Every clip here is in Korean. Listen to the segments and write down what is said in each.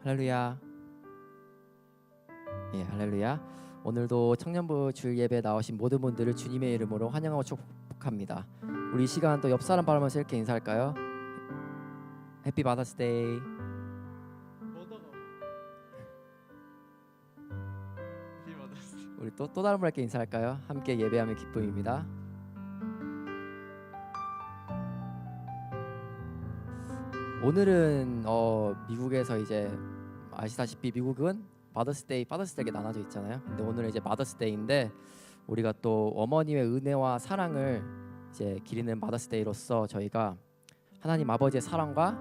할렐루야. 예, 할렐루야. 오늘도 청년부 주일 예배에 나오신 모든 분들을 주님의 이름으로 환영하고 축복합니다. 우리 이 시간 또 옆 사람 바라보면서 이렇게 인사할까요? 해피 마더스데이. 우리 또 다른 분에게 인사할까요? 함께 예배하면 기쁨입니다. 오늘은 미국에서 이제 아시다시피 미국은 파더스데이 이렇게 나눠져 있잖아요. 근데 오늘은 이제 마더스데이인데 우리가 또 어머님의 은혜와 사랑을 이제 기리는 마더스데이로서 저희가 하나님 아버지의 사랑과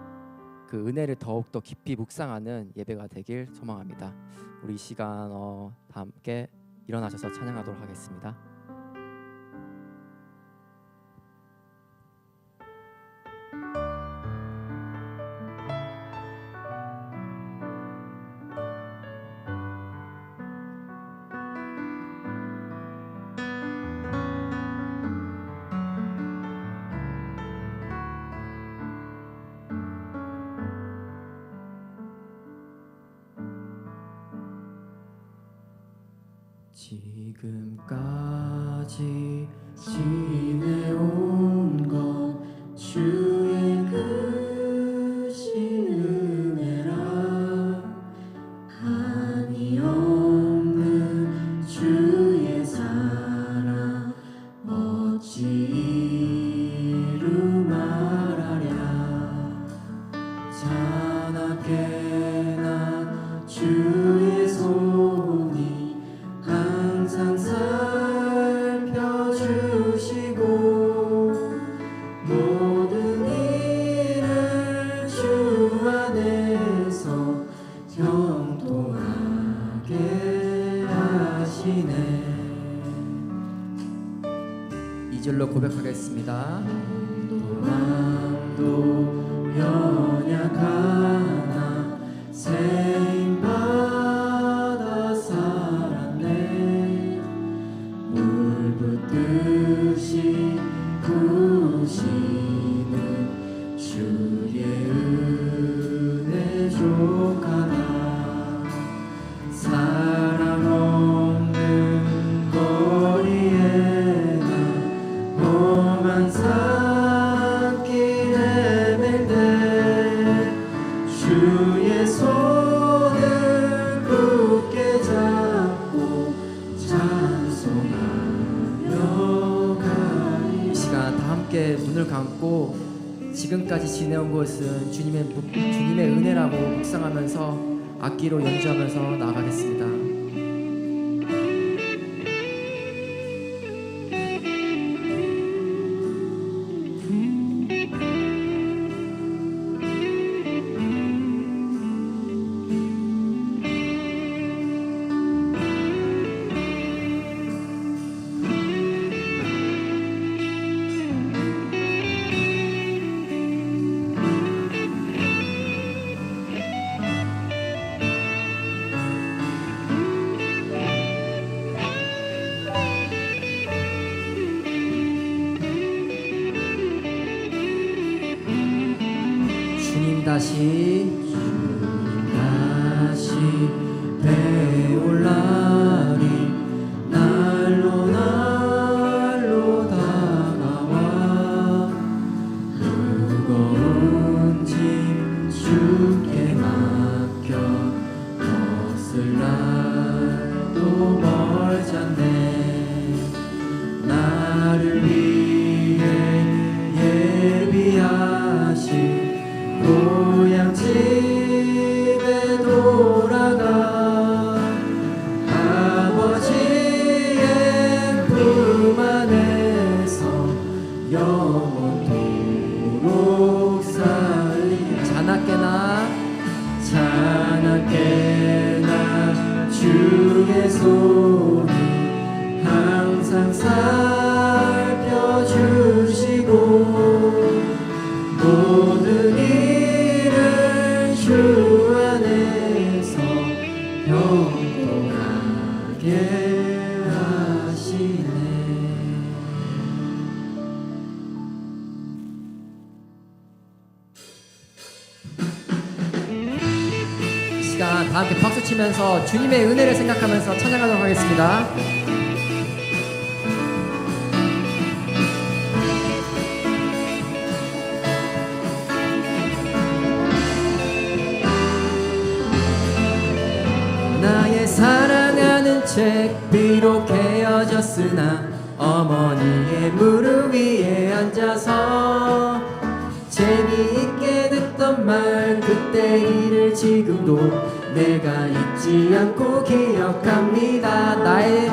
그 은혜를 더욱더 깊이 묵상하는 예배가 되길 소망합니다. 우리 이 시간 다 함께 일어나셔서 찬양하도록 하겠습니다. 지금까지 지내온 것 주의 크신 은혜라 한이 없는 주의 사랑 어찌 이루 말하랴 자나깨 나 주의 손이 항상 살펴주시고 모든 일을 주 안에서 형통하게 하시네. 2절로 고백하겠습니다. 도망도 연약하나 세임 받아 살았네. 물 붓듯이 부으시는 주의 은혜 족하다. 사랑 없는 거리에 나 험한 산길 헤맬 때 주의 손을 굳게 잡고 찬송하며 가리. 이 시간 다 함께 눈을 감고 지금까지 지내온 것은 주님의 은혜라고 묵상하면서 악기로 연주하면서 나아가겠습니다. 다시 배올라리 날로 다가와 무거운 짐 주께 맡겨 벗을 날도 멀잖네. 나를 위해 예비하신 고향 집에 돌아가 아버지의 품 안에서 영원토록 살리. 자나깨 나 주의 손이 항상 살펴주시고 모든 일을 주 안에서 형통하게 하시네. 시간 시간 다 함께 박수 치면서 주님의 은혜를 생각하면서 찬양하도록 하겠습니다. 나의 사랑하는 책 비록 헤어졌으나 어머니의 무릎 위에 앉아서 재미있게 듣던 말 그때 일을 지금도 내가 잊지 않고 기억합니다. 나의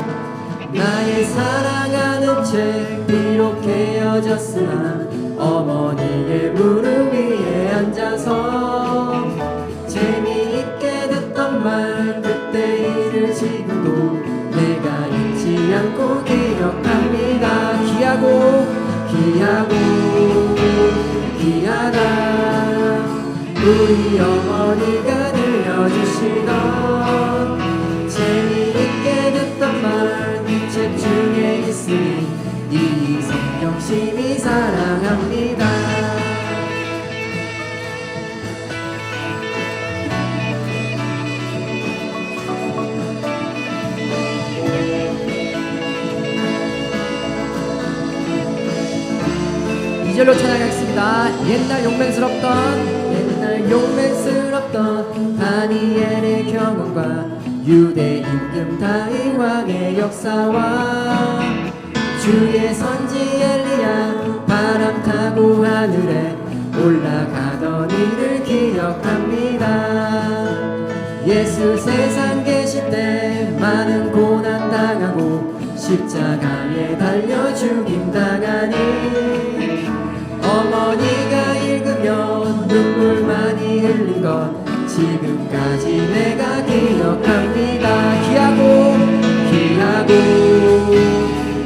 사랑하는 책 비록 헤어졌으나 어머니의 무릎 위에 앉아서 재미있게 듣던 말 그때 일을 지금도 내가 잊지 않고 기억합니다. 귀하다 우리 어머니가 들려주시던 재미있게 듣던 말 이 책 중에 있으니 이 성경 심히 사랑합니다. 이절로 찬양하겠습니다. 옛날 용맹스럽던 다니엘의 경험과 유대 임금 다윗 왕의 역사와 주의 선지 엘리야 바람 타고 하늘에 올라가던 일을 기억합니다. 예수 세상 계실 때 많은 고난 당하고 십자가에 달려 죽임 당하니 어머니가 읽으면 눈물 많이 흘린 것 지금까지 내가 기억합니다.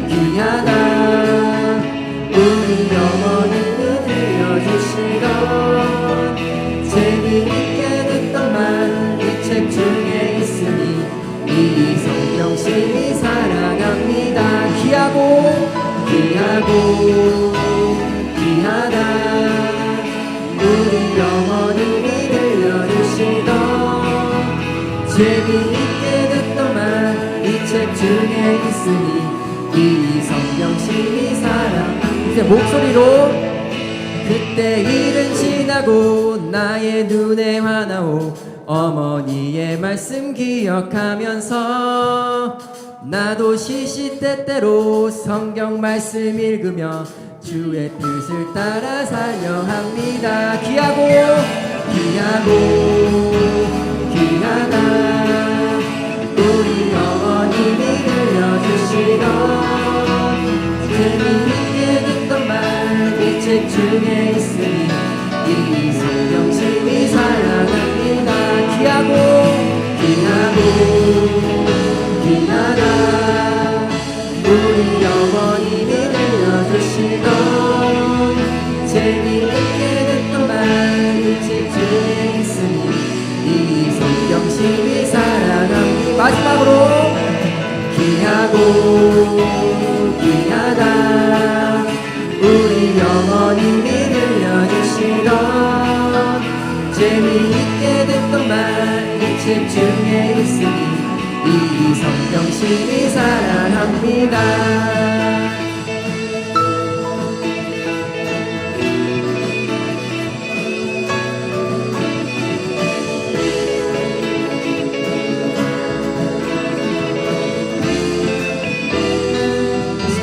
귀하다 우리 어머니는 들려주시던 재미있게 듣던 말 이 책 중에 있으니 이 성경 심히 사랑합니다. 귀하다 우리 어머님이 들려주시던 재미있게 듣던 말 이 책 중에 있으니 이 성경 심히 사랑. 이제 목소리로 그때 일은 지나고 나의 눈에 화나오 어머니의 말씀 기억하면서 나도 시시때때로 성경 말씀 읽으며 주의 뜻을 따라 살려 합니다. 귀하다 우리 어머님이 들려주시던 재미있게 듣던 말 이 책 중에 있으니 이 성경 심히 사랑합니다. 귀하다 우리 어머님이 들려주시던 재미있게 듣던 말 이 책 중에 있으니 이 성경 심히 사랑합니다. 마지막으로 귀하다 우리 어머님이 들려주시던 재미있게 듣던 말 이 책 중에 있으니 이 성경 심히 사랑합니다.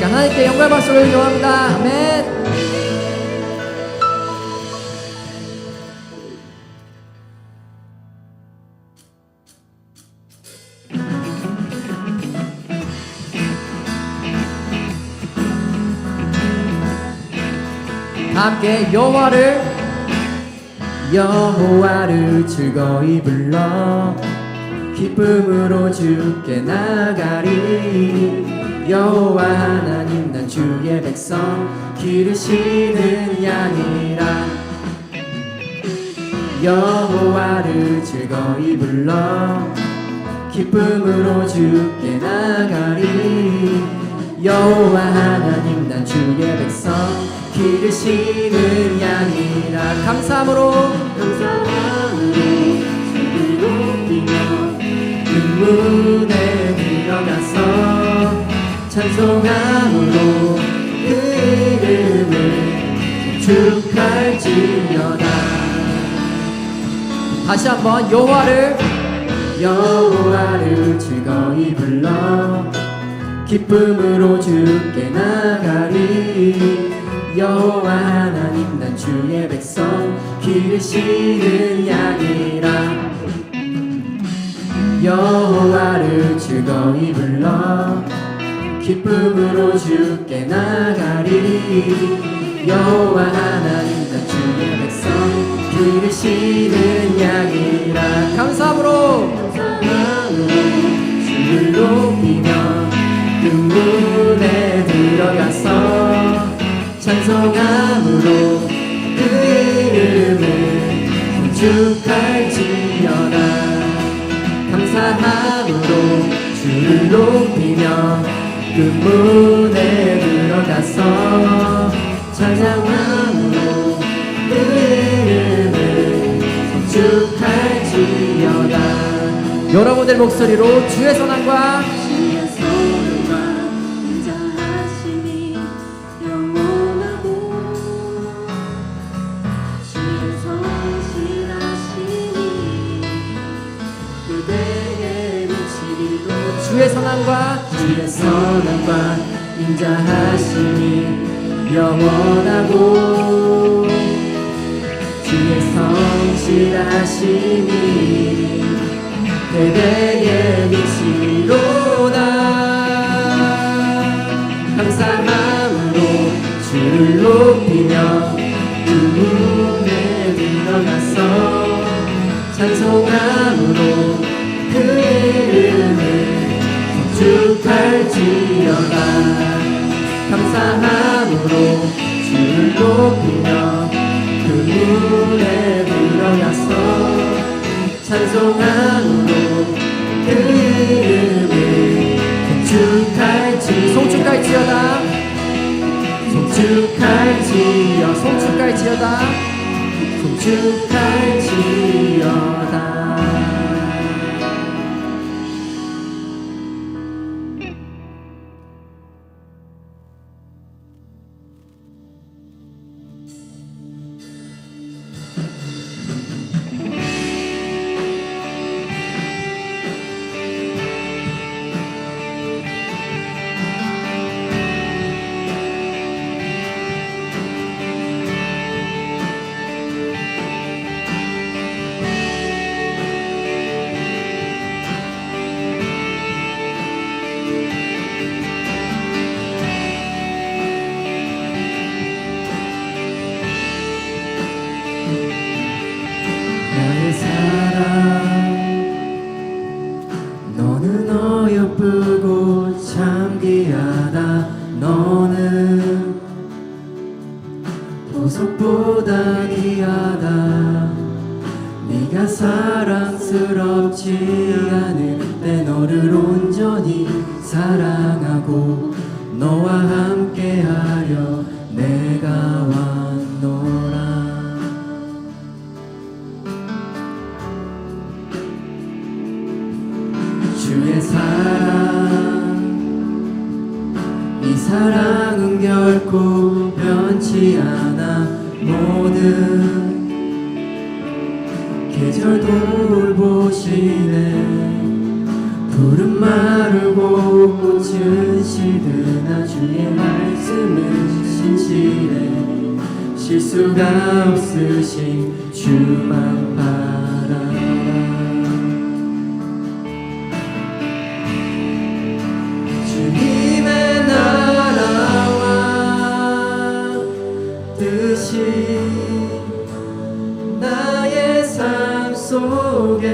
하나님께 영광 박수를 요합니다. 아멘. 함께 여호와를 즐거이 불러 기쁨으로 주께 나가리. 여호와 하나님 난 주의 백성 기르시는 양이라. 여호와를 즐거이 불러 기쁨으로 주께 나가리. 여호와 하나님 난 주의 백성 기르시는 양이라. 감사함으로 주를 높이 찬송함으로 그 이름을 축할지어다. 다시 한번 여호와를 즐거이 불러 기쁨으로 주께 나가리. 여호와 하나님 난 주의 백성 기르시는 양이라. 여호와를 즐거이 불러 기쁨으로 주께 나가리. 여호와 하나님 난 주의 백성 기르시는 양이라. 감사함으로 주를 높이며 그 문에 들어가서 찬송함으로 그 이름을 축할지어다. 감사함으로 주를 높이며 그 문에 들어가서 찬양함으로 그 이름을 축할지어다. 여러분들 목소리로 주의 선함과 인자하심이 영원하고 주의 성실하심이 그대의 미치리로. 주의 선함과 인자하심이 영원하고 주의 성실하심이 대대에 미치리로다. 감사함으로 주를 높이며 그 문에 들어가서 찬송함으로 그 이름을 축할지어다. 감사함으로 주를 높이며 그 문에 들어가서 찬송함으로 그 이름을 송축할지어다. 송축할지어다. 나의 사랑 너는 어여쁘고 참 귀하다. 너는 보석보다 귀하다. 네가 사랑스럽지 않은데 너를 온전히 사랑하고 너와 함께하려 내가 왔노라. 주의 사랑, 이 사랑은 결코 변치 않아. 모든 계절 돌보시네. 푸른 마르고 꽃은 시드나 주의 말씀은 신실해. 실수가 없으신 주만 바라라. 주님의 나라와 뜻이 나의 삶 속에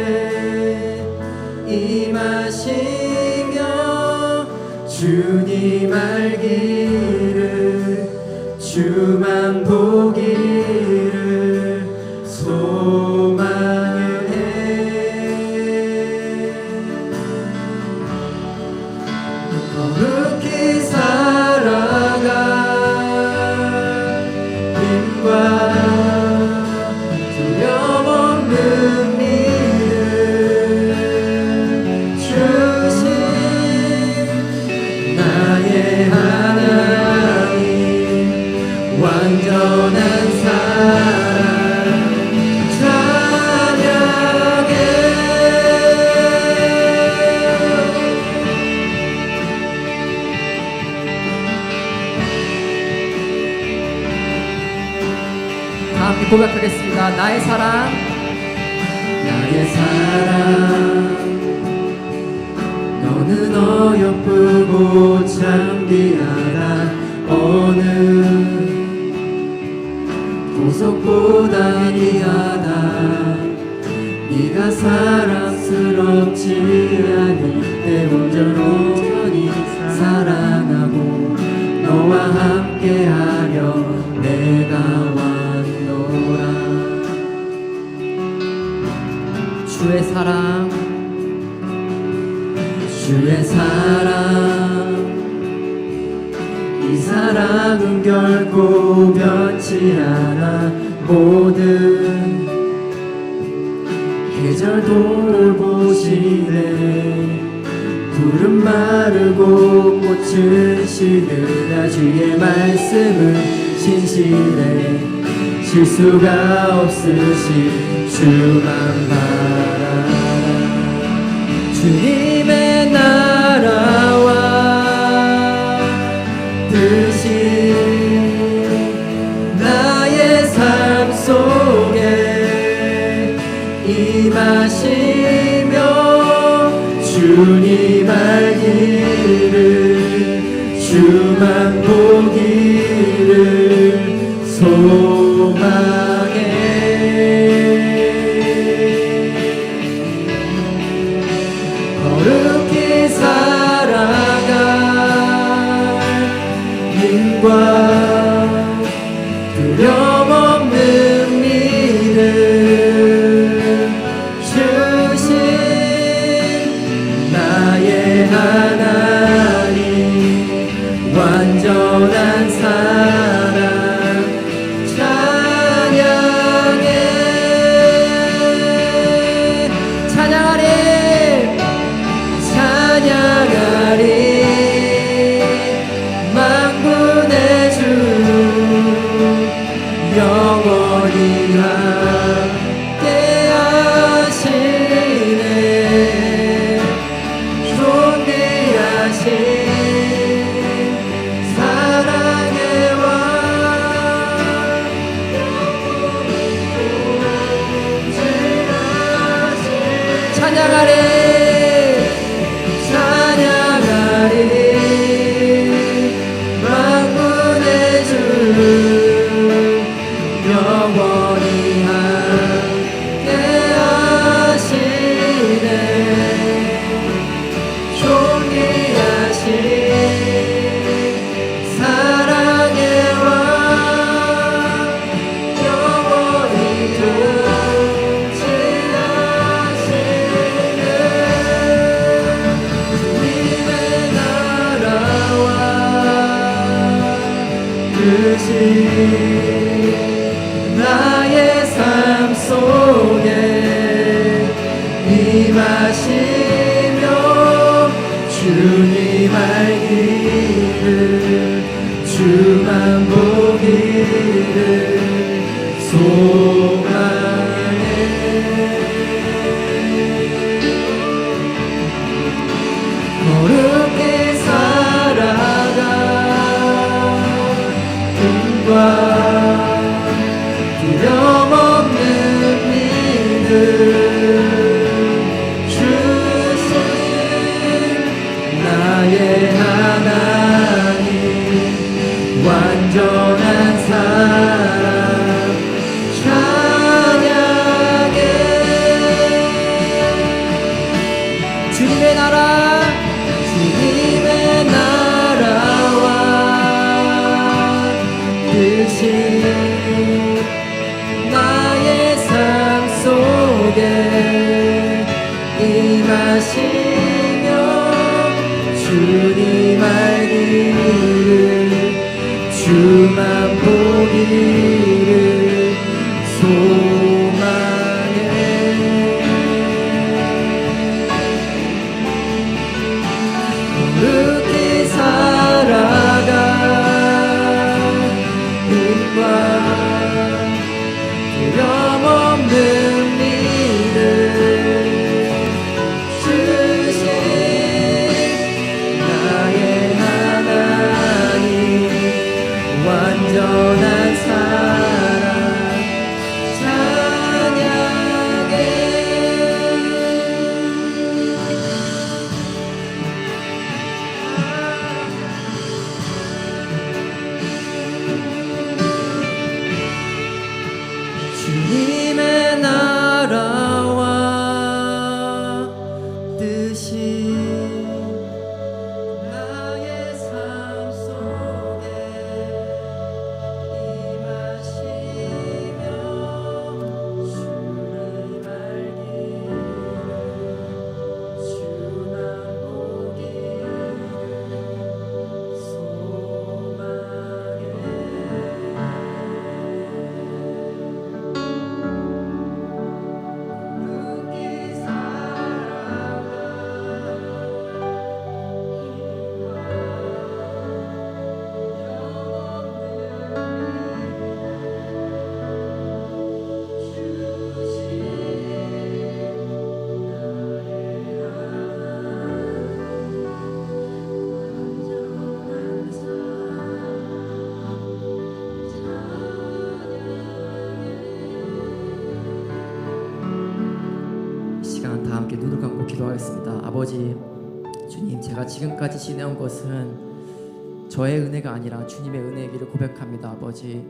임하시며 주님 알기를 주만 보기를 소망을 해. 거룩히 살아갈 힘과 두려움 없는 믿음 주신 나의 고백하겠습니다. 나의 사랑, 나의 사랑, 너는 어여쁘고 참 귀하다. 어느 보석보다 귀하다. 네가 사랑스럽지 않니. 내 온전히 사랑하고 너와 함께하려 내가 왔노라. 주의 사랑, 주의 사랑, 이 사랑은 결코 변치 않아. 모든 계절 돌보시네. 푸른 마르고 꽃은 시드나. 주의 말씀은 신실해. 실수가 없으시 주만 바라라. 주님의 나라와 뜻이 나의 삶 속에 임하시며 주님 알기를 주만 보기를 소망해. 거룩히 살아갈 힘과 두려움 없는 믿음 주신 나의 하나님. 완전한 사랑 찬양해. 찬양하리, 찬양하리. 만군의 주 영원히 함께하시네. 존귀하신 사랑의 왕 찬양하리, 찬양하리. 만군의 주 영원히 함께하시네. 존귀하신 사랑의 왕 영원히 통치하시네. 주님의 나라와 뜻이 나의 삶 속에 임하시며 주님 알기를 주만 보기를 소망해. 거룩히 살아가 힘과 두려움 없는 믿음 주신 나의 하나님. 완전한 사랑 찬양해. 주님의 나라, 주님의 나라와 뜻이 나의 삶 속에 임하시며 주님 알기를 주만 보기를 소망해. 거룩히 살아가 힘과 두려움 없는 믿음 주신 나의 하나님. 완전한 사랑 시간 다 함께 눈을 감고 기도하겠습니다. 아버지 주님, 제가 지금까지 지내온 것은 저의 은혜가 아니라 주님의 은혜이기를 고백합니다. 아버지,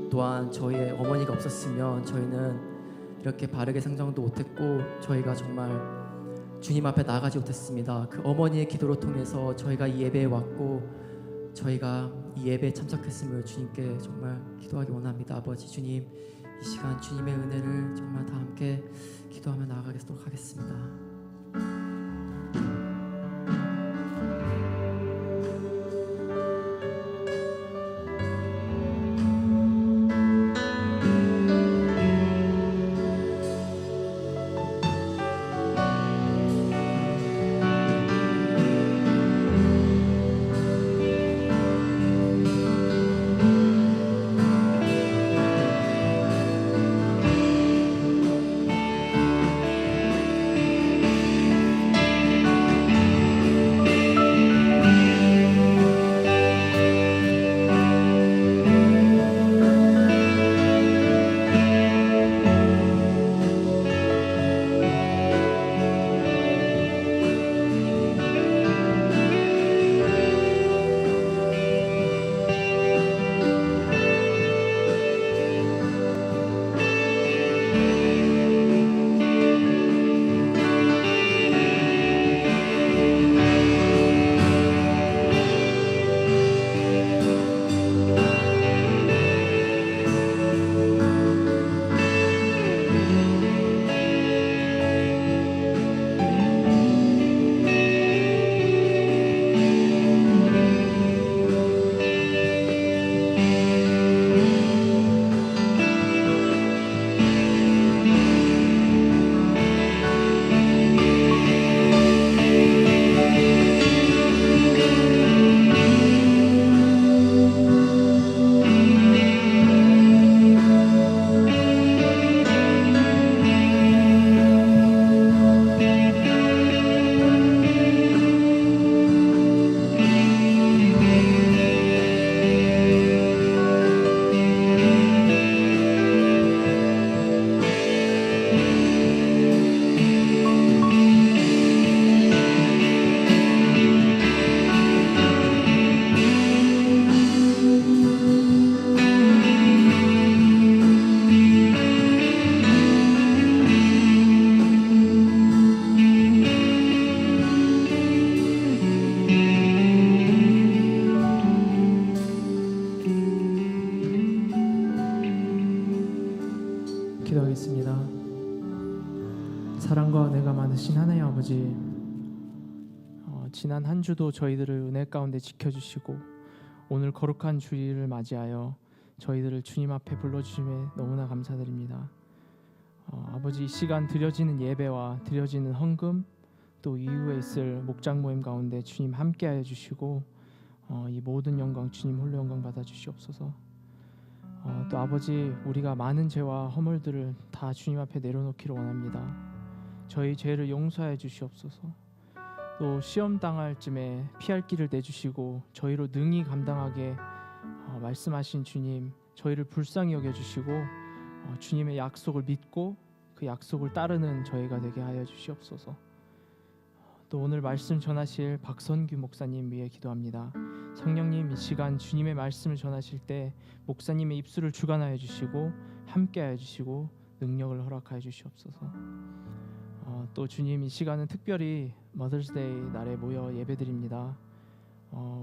또한 저희의 어머니가 없었으면 저희는 이렇게 바르게 성장도 못했고 저희가 정말 주님 앞에 나가지 못했습니다. 그 어머니의 기도로 통해서 저희가 이 예배에 왔고 저희가 이 예배에 참석했음을 주님께 정말 기도하기 원합니다. 아버지 주님, 이 시간 주님의 은혜를 정말 다 함께 기도하며 나아가도록 하겠습니다. 기도하겠습니다. 사랑과 은혜가 많으신 하나님 아버지, 지난 한 주도 저희들을 은혜 가운데 지켜주시고 오늘 거룩한 주일을 맞이하여 저희들을 주님 앞에 불러주심에 너무나 감사드립니다. 아버지, 이 시간 드려지는 예배와 드려지는 헌금, 또 이후에 있을 목장 모임 가운데 주님 함께하여 주시고 이 모든 영광 주님 홀로 영광 받아 주시옵소서. 또 아버지, 우리가 많은 죄와 허물들을 다 주님 앞에 내려놓기를 원합니다. 저희 죄를 용서해 주시옵소서. 또 시험 당할 쯤에 피할 길을 내주시고 저희로 능히 감당하게 말씀하신 주님, 저희를 불쌍히 여겨주시고 주님의 약속을 믿고 그 약속을 따르는 저희가 되게 하여 주시옵소서. 또 오늘 말씀 전하실 박선규 목사님 위해 기도합니다. 성령님, 이 시간 주님의 말씀을 전하실 때 목사님의 입술을 주관하여 주시고 함께하여 주시고 능력을 허락하여 주시옵소서. 또 주님, 이 시간은 특별히 머더스데이 날에 모여 예배드립니다.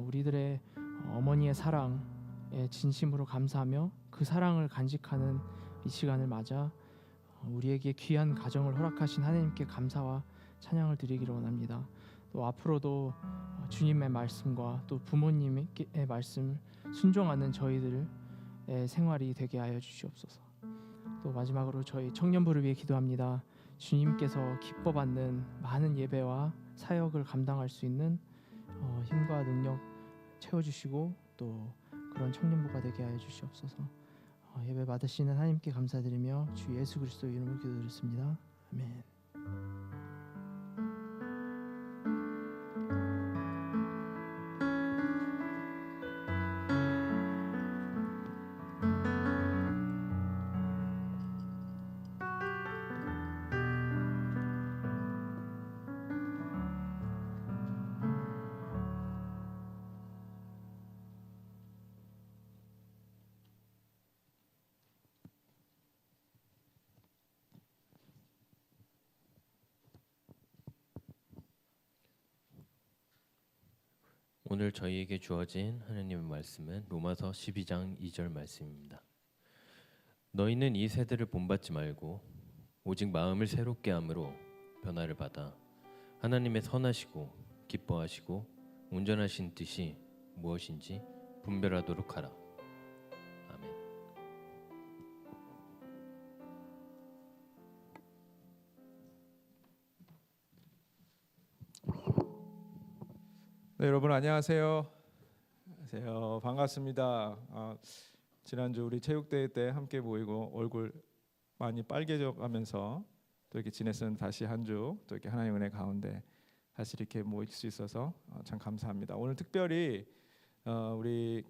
우리들의 어머니의 사랑에 진심으로 감사하며 그 사랑을 간직하는 이 시간을 맞아 우리에게 귀한 가정을 허락하신 하나님께 감사와 찬양을 드리기를 원합니다. 또 앞으로도 주님의 말씀과 또 부모님의 말씀 순종하는 저희들의 생활이 되게 하여 주시옵소서. 또 마지막으로 저희 청년부를 위해 기도합니다. 주님께서 기뻐 받는 많은 예배와 사역을 감당할 수 있는 힘과 능력 채워주시고 또 그런 청년부가 되게 하여 주시옵소서. 예배 받으시는 하나님께 감사드리며 주 예수 그리스도의 이름으로 기도드렸습니다. 아멘. 오늘 저희에게 주어진 하나님의 말씀은 로마서 12장 2절 말씀입니다. 너희는 이 세대를 본받지 말고 오직 마음을 새롭게 함으로 변화를 받아 하나님의 선하시고 기뻐하시고 온전하신 뜻이 무엇인지 분별하도록 하라. 아멘. 네, 여러분 안녕하세요. 안녕하세요. 반갑습니다. 지난주 우리 체육대회 때 함께 모이고 얼굴 많이 빨개져 가면서 또 이렇게 지냈었는데 다시 한 주 또 이렇게 하나님의 은혜 가운데 다시 이렇게 모일 수 있어서 참 감사합니다. 오늘 특별히 우리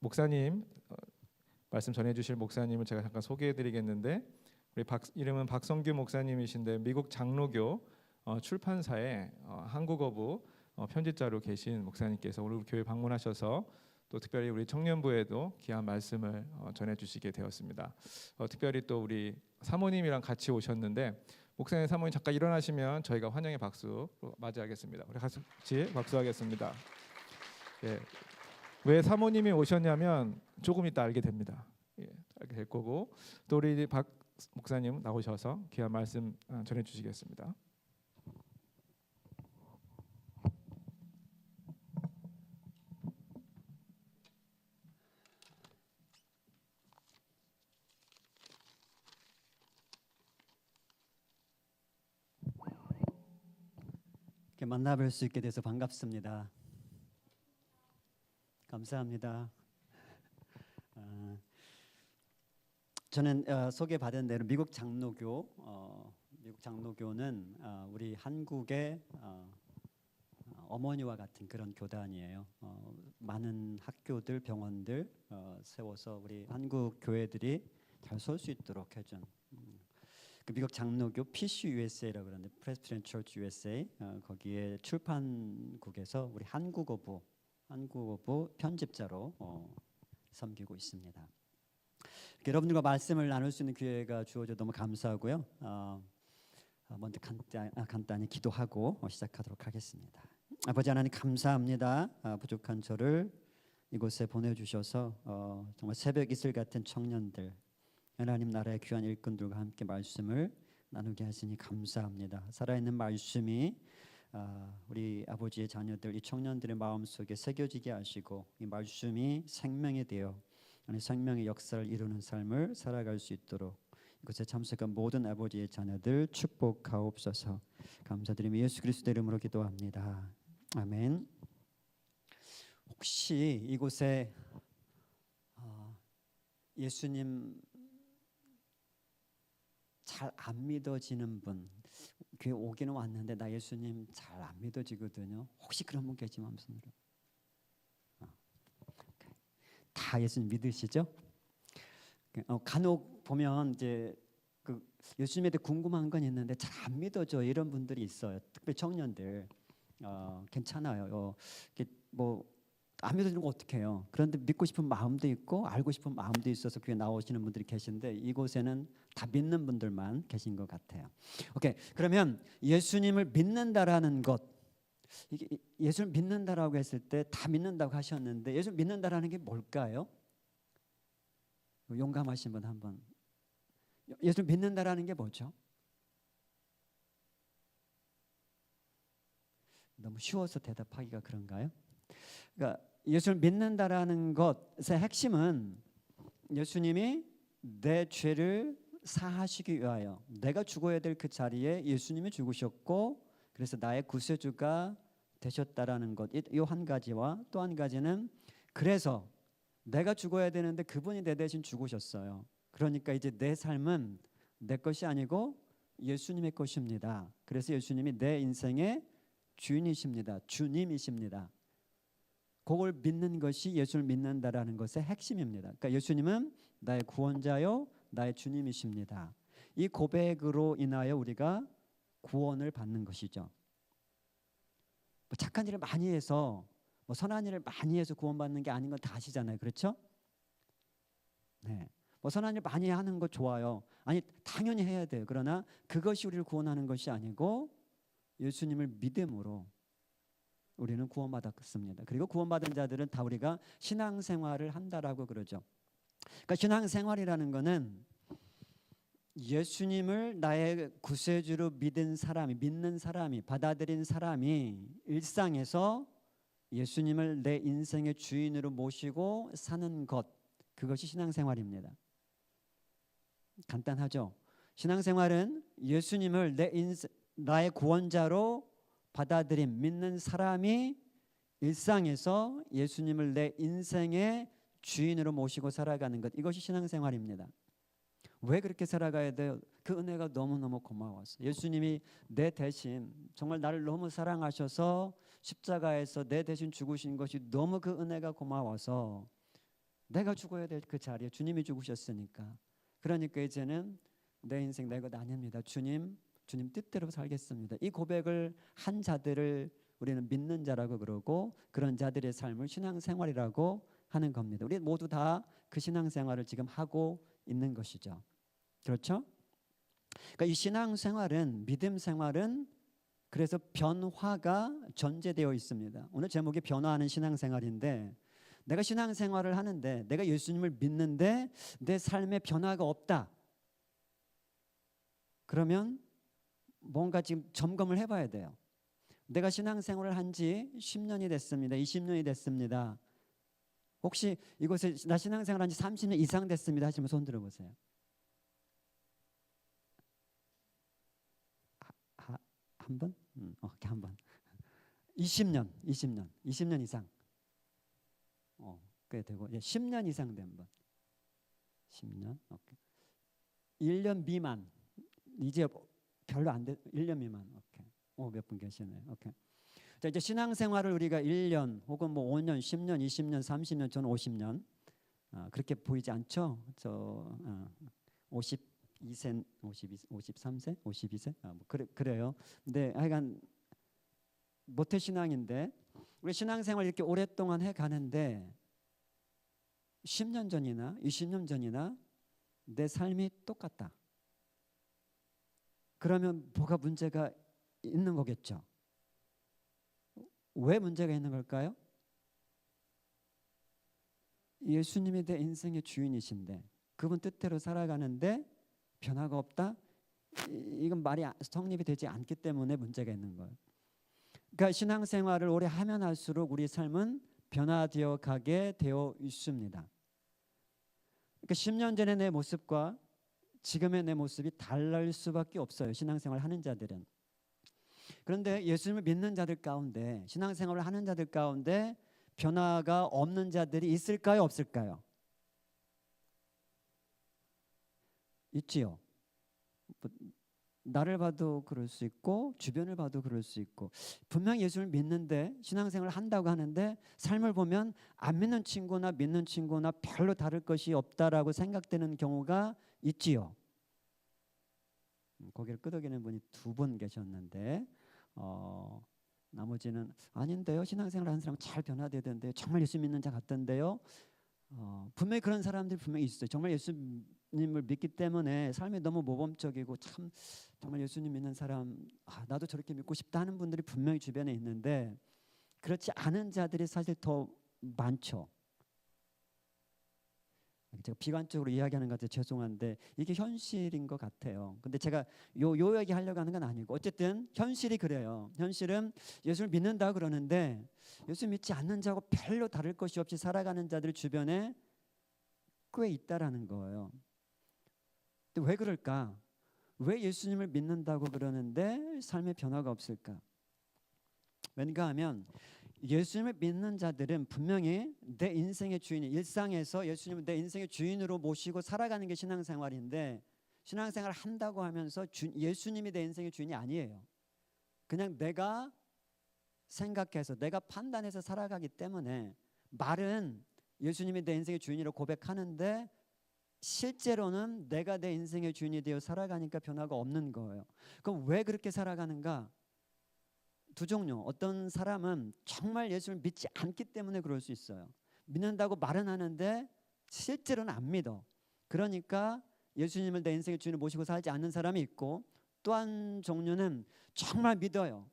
목사님 말씀 전해주실 목사님을 제가 잠깐 소개해드리겠는데 우리 이름은 박성규 목사님이신데 미국 장로교 출판사의 한국어부 편집자로 계신 목사님께서 오늘 교회 방문하셔서 또 특별히 우리 청년부에도 귀한 말씀을 전해주시게 되었습니다. 특별히 또 우리 사모님이랑 같이 오셨는데 목사님 사모님 잠깐 일어나시면 저희가 환영의 박수로 맞이하겠습니다. 우리 같이 박수하겠습니다. 예. 왜 사모님이 오셨냐면 조금 이따 알게 됩니다. 예, 알게 될 거고 또 우리 박 목사님 나오셔서 귀한 말씀 전해주시겠습니다. 이렇게 만나뵐 수 있게 돼서 반갑습니다. 감사합니다. 저는 소개받은 대로 미국 장로교는 우리 한국의 어머니와 같은 그런 교단이에요. 많은 학교들, 병원들 세워서 우리 한국 교회들이 잘 설 수 있도록 해준 그 미국 장로교 PCUSA라고 그러는데 Presbyterian Church USA 거기에 출판국에서 우리 한국어부 편집자로 섬기고 있습니다. 여러분들과 말씀을 나눌 수 있는 기회가 주어져 너무 감사하고요. 먼저 간단히 기도하고 시작하도록 하겠습니다. 아버지 하나님 감사합니다. 부족한 저를 이곳에 보내주셔서 정말 새벽 이슬 같은 청년들 하나님 나라의 귀한 일꾼들과 함께 말씀을 나누게 하시니 감사합니다. 살아있는 말씀이 우리 아버지의 자녀들 이 청년들의 마음속에 새겨지게 하시고 이 말씀이 생명이 되어 생명의 역사를 이루는 삶을 살아갈 수 있도록 이곳에 참석한 모든 아버지의 자녀들 축복하옵소서. 감사드리며 예수 그리스도 이름으로 기도합니다. 아멘. 혹시 이곳에 예수님 잘 안 믿어지는 분, 교회 오기는 왔는데 나 예수님 잘 안 믿어지거든요. 혹시 그런 분 계시면 손으로. 다 예수님 믿으시죠? 간혹 보면 이제 그 예수님에 대해 궁금한 건 있는데 잘 안 믿어져 이런 분들이 있어요. 특별히 청년들 괜찮아요. 뭐 안 믿어지는 거 어떻게 해요? 그런데 믿고 싶은 마음도 있고 알고 싶은 마음도 있어서 교회 나오시는 분들이 계신데 이곳에는 다 믿는 분들만 계신 것 같아요. 오케이, 그러면 예수님을 믿는다라는 것, 이게 예수를 믿는다라고 했을 때 다 믿는다고 하셨는데 예수를 믿는다라는 게 뭘까요? 용감하신 분 한번. 예수를 믿는다라는 게 뭐죠? 너무 쉬워서 대답하기가 그런가요? 그러니까 예수를 믿는다라는 것의 핵심은 예수님이 내 죄를 사하시기 위하여 내가 죽어야 될 그 자리에 예수님이 죽으셨고 그래서 나의 구세주가 되셨다라는 것. 이 한 가지와 또 한 가지는 그래서 내가 죽어야 되는데 그분이 내 대신 죽으셨어요. 그러니까 이제 내 삶은 내 것이 아니고 예수님의 것입니다. 그래서 예수님이 내 인생의 주인이십니다. 주님이십니다. 그걸 믿는 것이 예수를 믿는다라는 것의 핵심입니다. 그러니까 예수님은 나의 구원자요 나의 주님이십니다. 이 고백으로 인하여 우리가 구원을 받는 것이죠. 뭐 착한 일을 많이 해서 뭐 선한 일을 많이 해서 구원받는 게 아닌 건 다 아시잖아요. 그렇죠? 네. 뭐 선한 일 많이 하는 거 좋아요. 아니 당연히 해야 돼요. 그러나 그것이 우리를 구원하는 것이 아니고 예수님을 믿음으로 우리는 구원받았습니다. 그리고 구원받은 자들은 다 우리가 신앙생활을 한다라고 그러죠. 그러니까 신앙생활이라는 거는 예수님을 나의 구세주로 믿는 사람이 받아들인 사람이 일상에서 예수님을 내 인생의 주인으로 모시고 사는 것, 그것이 신앙생활입니다. 간단하죠. 신앙생활은 예수님을 나의 구원자로 받아들인 믿는 사람이 일상에서 예수님을 내 인생의 주인으로 모시고 살아가는 것, 이것이 신앙생활입니다. 왜 그렇게 살아가야 돼요? 그 은혜가 너무너무 고마워서 예수님이 내 대신 정말 나를 너무 사랑하셔서 십자가에서 내 대신 죽으신 것이 너무 그 은혜가 고마워서 내가 죽어야 될 그 자리에 주님이 죽으셨으니까, 그러니까 이제는 내 인생 내 것 아닙니다. 주님 뜻대로 살겠습니다. 이 고백을 한 자들을 우리는 믿는 자라고 그러고, 그런 자들의 삶을 신앙생활이라고 하는 겁니다. 우리 모두 다 그 신앙생활을 지금 하고 있는 것이죠. 그렇죠? 그러니까 이 신앙생활은, 믿음 생활은 그래서 변화가 전제되어 있습니다. 오늘 제목이 변화하는 신앙생활인데, 내가 신앙생활을 하는데 내가 예수님을 믿는데 내 삶에 변화가 없다. 그러면 뭔가 지금 점검을 해봐야 돼요. 내가 신앙생활을 한 지 10년이 됐습니다. 20년이 됐습니다. 혹시 이곳에 나 신앙생활 한 지 30년 이상 됐습니다 하시면 손 들어보세요. 한 번? 한 번. 20년 이상. 꽤 되고, 10년 이상 된 분. 10년. 오케이. 1년 미만. 이제 별로 안 돼. 1년 미만. 오케이. 몇 분 계시네요. 오케이. 자, 이제 신앙생활을 우리가 1년 혹은 뭐 5년, 10년, 20년, 30년, 저는 50년. 그렇게 보이지 않죠? 저 52세, 53세, 52세. 뭐 그래요. 근데 하여간 모태 신앙인데, 우리 신앙생활 이렇게 오랫동안 해 가는데 10년 전이나 20년 전이나 내 삶이 똑같다. 그러면 뭐가 문제가 있는 거겠죠. 왜 문제가 있는 걸까요? 예수님이 내 인생의 주인이신데 그분 뜻대로 살아가는데 변화가 없다? 이건 말이 성립이 되지 않기 때문에 문제가 있는 거예요. 그러니까 신앙생활을 오래 하면 할수록 우리 삶은 변화되어 가게 되어 있습니다. 그러니까 10년 전의 내 모습과 지금의 내 모습이 다를 수밖에 없어요. 신앙생활을 하는 자들은. 그런데 예수님을 믿는 자들 가운데, 신앙생활을 하는 자들 가운데 변화가 없는 자들이 있을까요? 없을까요? 있지요. 나를 봐도 그럴 수 있고 주변을 봐도 그럴 수 있고, 분명히 예수를 믿는데 신앙생활을 한다고 하는데 삶을 보면 안 믿는 친구나 믿는 친구나 별로 다를 것이 없다라고 생각되는 경우가 있지요. 고개를 끄덕이는 분이 2분 계셨는데 나머지는 아닌데요. 신앙생활 하는 사람 잘 변화되던데요. 정말 예수 믿는 자 같던데요. 분명히 그런 사람들이 분명히 있어요. 정말 예수님을 믿기 때문에 삶이 너무 모범적이고 참 정말 예수님 믿는 사람, 나도 저렇게 믿고 싶다 하는 분들이 분명히 주변에 있는데, 그렇지 않은 자들이 사실 더 많죠. 제가 비관적으로 이야기하는 것 같아서 죄송한데 이게 현실인 것 같아요. 근데 제가 요 얘기 하려고 하는 건 아니고, 어쨌든 현실이 그래요. 현실은 예수를 믿는다 그러는데 예수 믿지 않는 자하고 별로 다를 것이 없이 살아가는 자들 주변에 꽤 있다라는 거예요. 근데 왜 그럴까? 왜 예수님을 믿는다고 그러는데 삶의 변화가 없을까? 왠가 하면 예수님을 믿는 자들은 분명히 내 인생의 주인이, 일상에서 예수님을 내 인생의 주인으로 모시고 살아가는 게 신앙생활인데, 신앙생활을 한다고 하면서 예수님이 내 인생의 주인이 아니에요. 그냥 내가 생각해서 내가 판단해서 살아가기 때문에 말은 예수님이 내 인생의 주인이라고 고백하는데 실제로는 내가 내 인생의 주인이 되어 살아가니까 변화가 없는 거예요. 그럼 왜 그렇게 살아가는가? 2 종류. 어떤 사람은 정말 예수를 믿지 않기 때문에 그럴 수 있어요. 믿는다고 말은 하는데 실제로는 안 믿어. 그러니까 예수님을 내 인생의 주인을 모시고 살지 않는 사람이 있고, 또 한 종류는 정말 믿어요.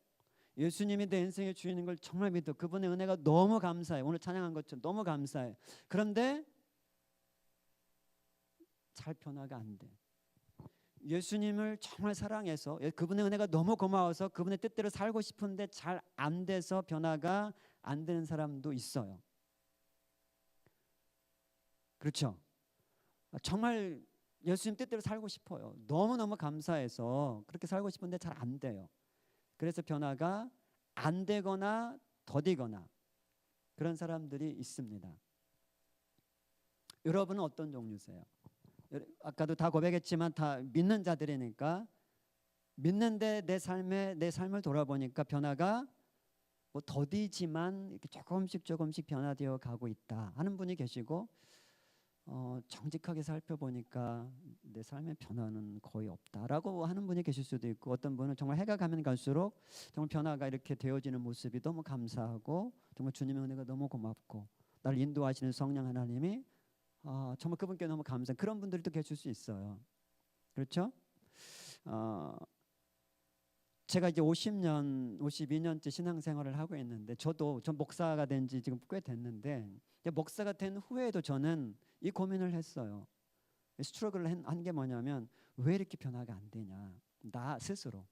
예수님이 내 인생의 주인인 걸 정말 믿어. 그분의 은혜가 너무 감사해. 오늘 찬양한 것처럼 너무 감사해. 그런데 잘 변화가 안 돼. 예수님을 정말 사랑해서 그분의 은혜가 너무 고마워서 그분의 뜻대로 살고 싶은데 잘 안 돼서 변화가 안 되는 사람도 있어요. 그렇죠? 정말 예수님 뜻대로 살고 싶어요. 너무너무 감사해서 그렇게 살고 싶은데 잘 안 돼요. 그래서 변화가 안 되거나 더디거나 그런 사람들이 있습니다. 여러분은 어떤 종류세요? 아까도 다 고백했지만 다 믿는 자들이니까 믿는데 내 삶을 돌아보니까 변화가 뭐 더디지만 이렇게 조금씩 변화되어 가고 있다 하는 분이 계시고 정직하게 살펴보니까 내 삶의 변화는 거의 없다라고 하는 분이 계실 수도 있고 어떤 분은 정말 해가 가면 갈수록 정말 변화가 이렇게 되어지는 모습이 너무 감사하고 정말 주님의 은혜가 너무 고맙고 나를 인도하시는 성령 하나님이 정말 그분께 너무 감사한 그런 분들이 또 계실 수 있어요. 그렇죠? 제가 이제 52년째 신앙생활을 하고 있는데 전 목사가 된 지 지금 꽤 됐는데 목사가 된 후에도 저는 이 고민을 했어요. 스트러글을 한 게 뭐냐면 왜 이렇게 변화가 안 되냐. 나 스스로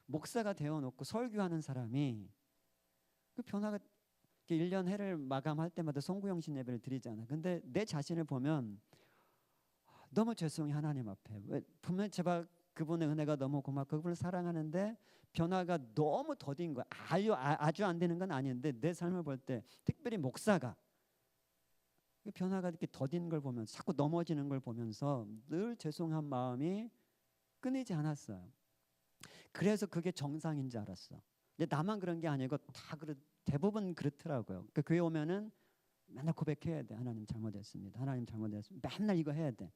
목사가 되어놓고 설교하는 사람이 그 변화가 1년 해를 마감할 때마다 송구영신 예배를 드리잖아. 근데 내 자신을 보면 너무 죄송해 하나님 앞에. 왜 분명히 제발 그분의 은혜가 너무 고맙고 그분을 사랑하는데 변화가 너무 더딘 거야. 아주 안 되는 건 아닌데 내 삶을 볼 때 특별히 목사가 변화가 이렇게 더딘 걸 보면서 자꾸 넘어지는 걸 보면서 늘 죄송한 마음이 끊이지 않았어요. 그래서 그게 정상인 줄 알았어. 근데 나만 그런 게 아니고 대부분 그렇더라고요. 그러니까 교회 오면은 맨날 고백해야 돼. 하나님 잘못했습니다. 하나님 잘못했습니다. 맨날 이거 해야 돼.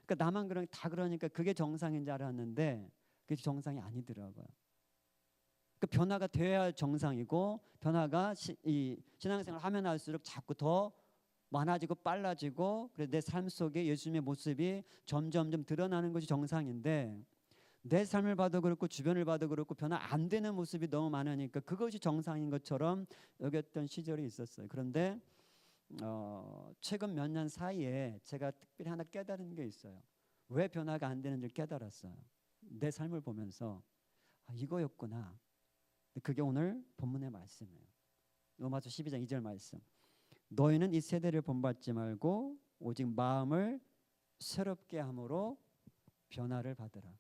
그러니까 나만 다 그러니까 그게 정상인 줄 알았는데 그게 정상이 아니더라고요. 그 변화가 돼야 정상이고 변화가 이 신앙생활 하면 할수록 자꾸 더 많아지고 빨라지고 그래서 내 삶 속에 예수님의 모습이 점점 드러나는 것이 정상인데 내 삶을 봐도 그렇고 주변을 봐도 그렇고 변화 안 되는 모습이 너무 많으니까 그것이 정상인 것처럼 여겼던 시절이 있었어요. 그런데 최근 몇 년 사이에 제가 특별히 하나 깨달은 게 있어요. 왜 변화가 안 되는지 깨달았어요. 내 삶을 보면서 이거였구나. 그게 오늘 본문의 말씀이에요. 로마서 12장 2절 말씀. 너희는 이 세대를 본받지 말고 오직 마음을 새롭게 함으로 변화를 받으라.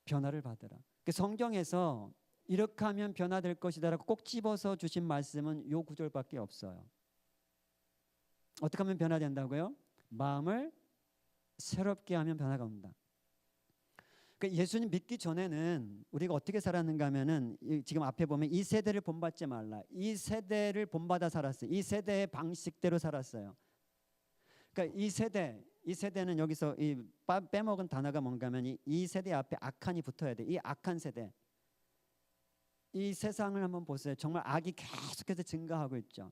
변화를 받으라. 성경에서 이렇게 하면 변화될 것이다라고 꼭 집어서 주신 말씀은 요 구절밖에 없어요. 어떻게 하면 변화된다고요? 마음을 새롭게 하면 변화가 온다. 그러니까 예수님 믿기 전에는 우리가 어떻게 살았는가 하면은 지금 앞에 보면 이 세대를 본받지 말라. 이 세대를 본받아 살았어요. 이 세대의 방식대로 살았어요. 그러니까 이 세대는 여기서 이 빼먹은 단어가 뭔가 하면 이 세대 앞에 악한이 붙어야 돼. 이 악한 세대. 이 세상을 한번 보세요. 정말 악이 계속해서 증가하고 있죠.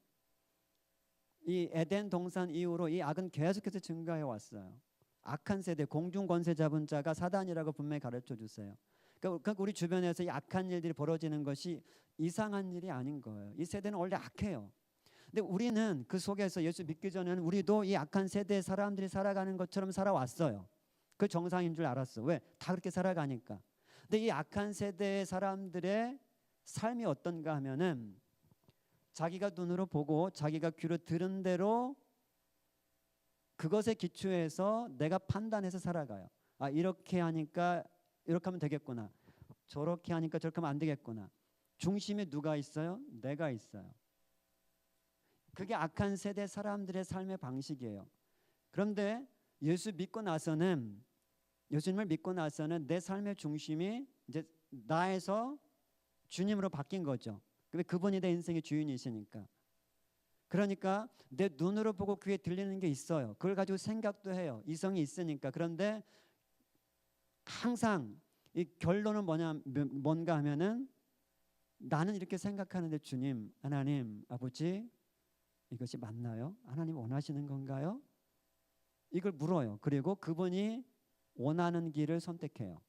이 에덴 동산 이후로 이 악은 계속해서 증가해 왔어요. 악한 세대, 공중 권세 잡은 자가 사단이라고 분명히 가르쳐 주세요. 그러니까 우리 주변에서 이 악한 일들이 벌어지는 것이 이상한 일이 아닌 거예요. 이 세대는 원래 악해요. 근데 우리는 그 속에서 예수 믿기 전에는 우리도 이 악한 세대의 사람들이 살아가는 것처럼 살아왔어요. 그 정상인 줄 알았어. 왜? 다 그렇게 살아가니까. 근데 이 악한 세대의 사람들의 삶이 어떤가 하면은 자기가 눈으로 보고 자기가 귀로 들은 대로 그것에 기초해서 내가 판단해서 살아가요. 이렇게 하니까 이렇게 하면 되겠구나. 저렇게 하니까 저렇게 하면 안 되겠구나. 중심에 누가 있어요? 내가 있어요. 그게 악한 세대 사람들의 삶의 방식이에요. 그런데 예수님을 믿고 나서는 내 삶의 중심이 이제 나에서 주님으로 바뀐 거죠. 그분이 내 인생의 주인이시니까. 그러니까 내 눈으로 보고 귀에 들리는 게 있어요. 그걸 가지고 생각도 해요. 이성이 있으니까. 그런데 항상 이 결론은 뭔가 하면은 나는 이렇게 생각하는데 주님, 하나님, 아버지 이것이 맞나요? 하나님 원하시는 건가요? 이걸 물어요. 그리고 그분이 원하는 길을 선택해요.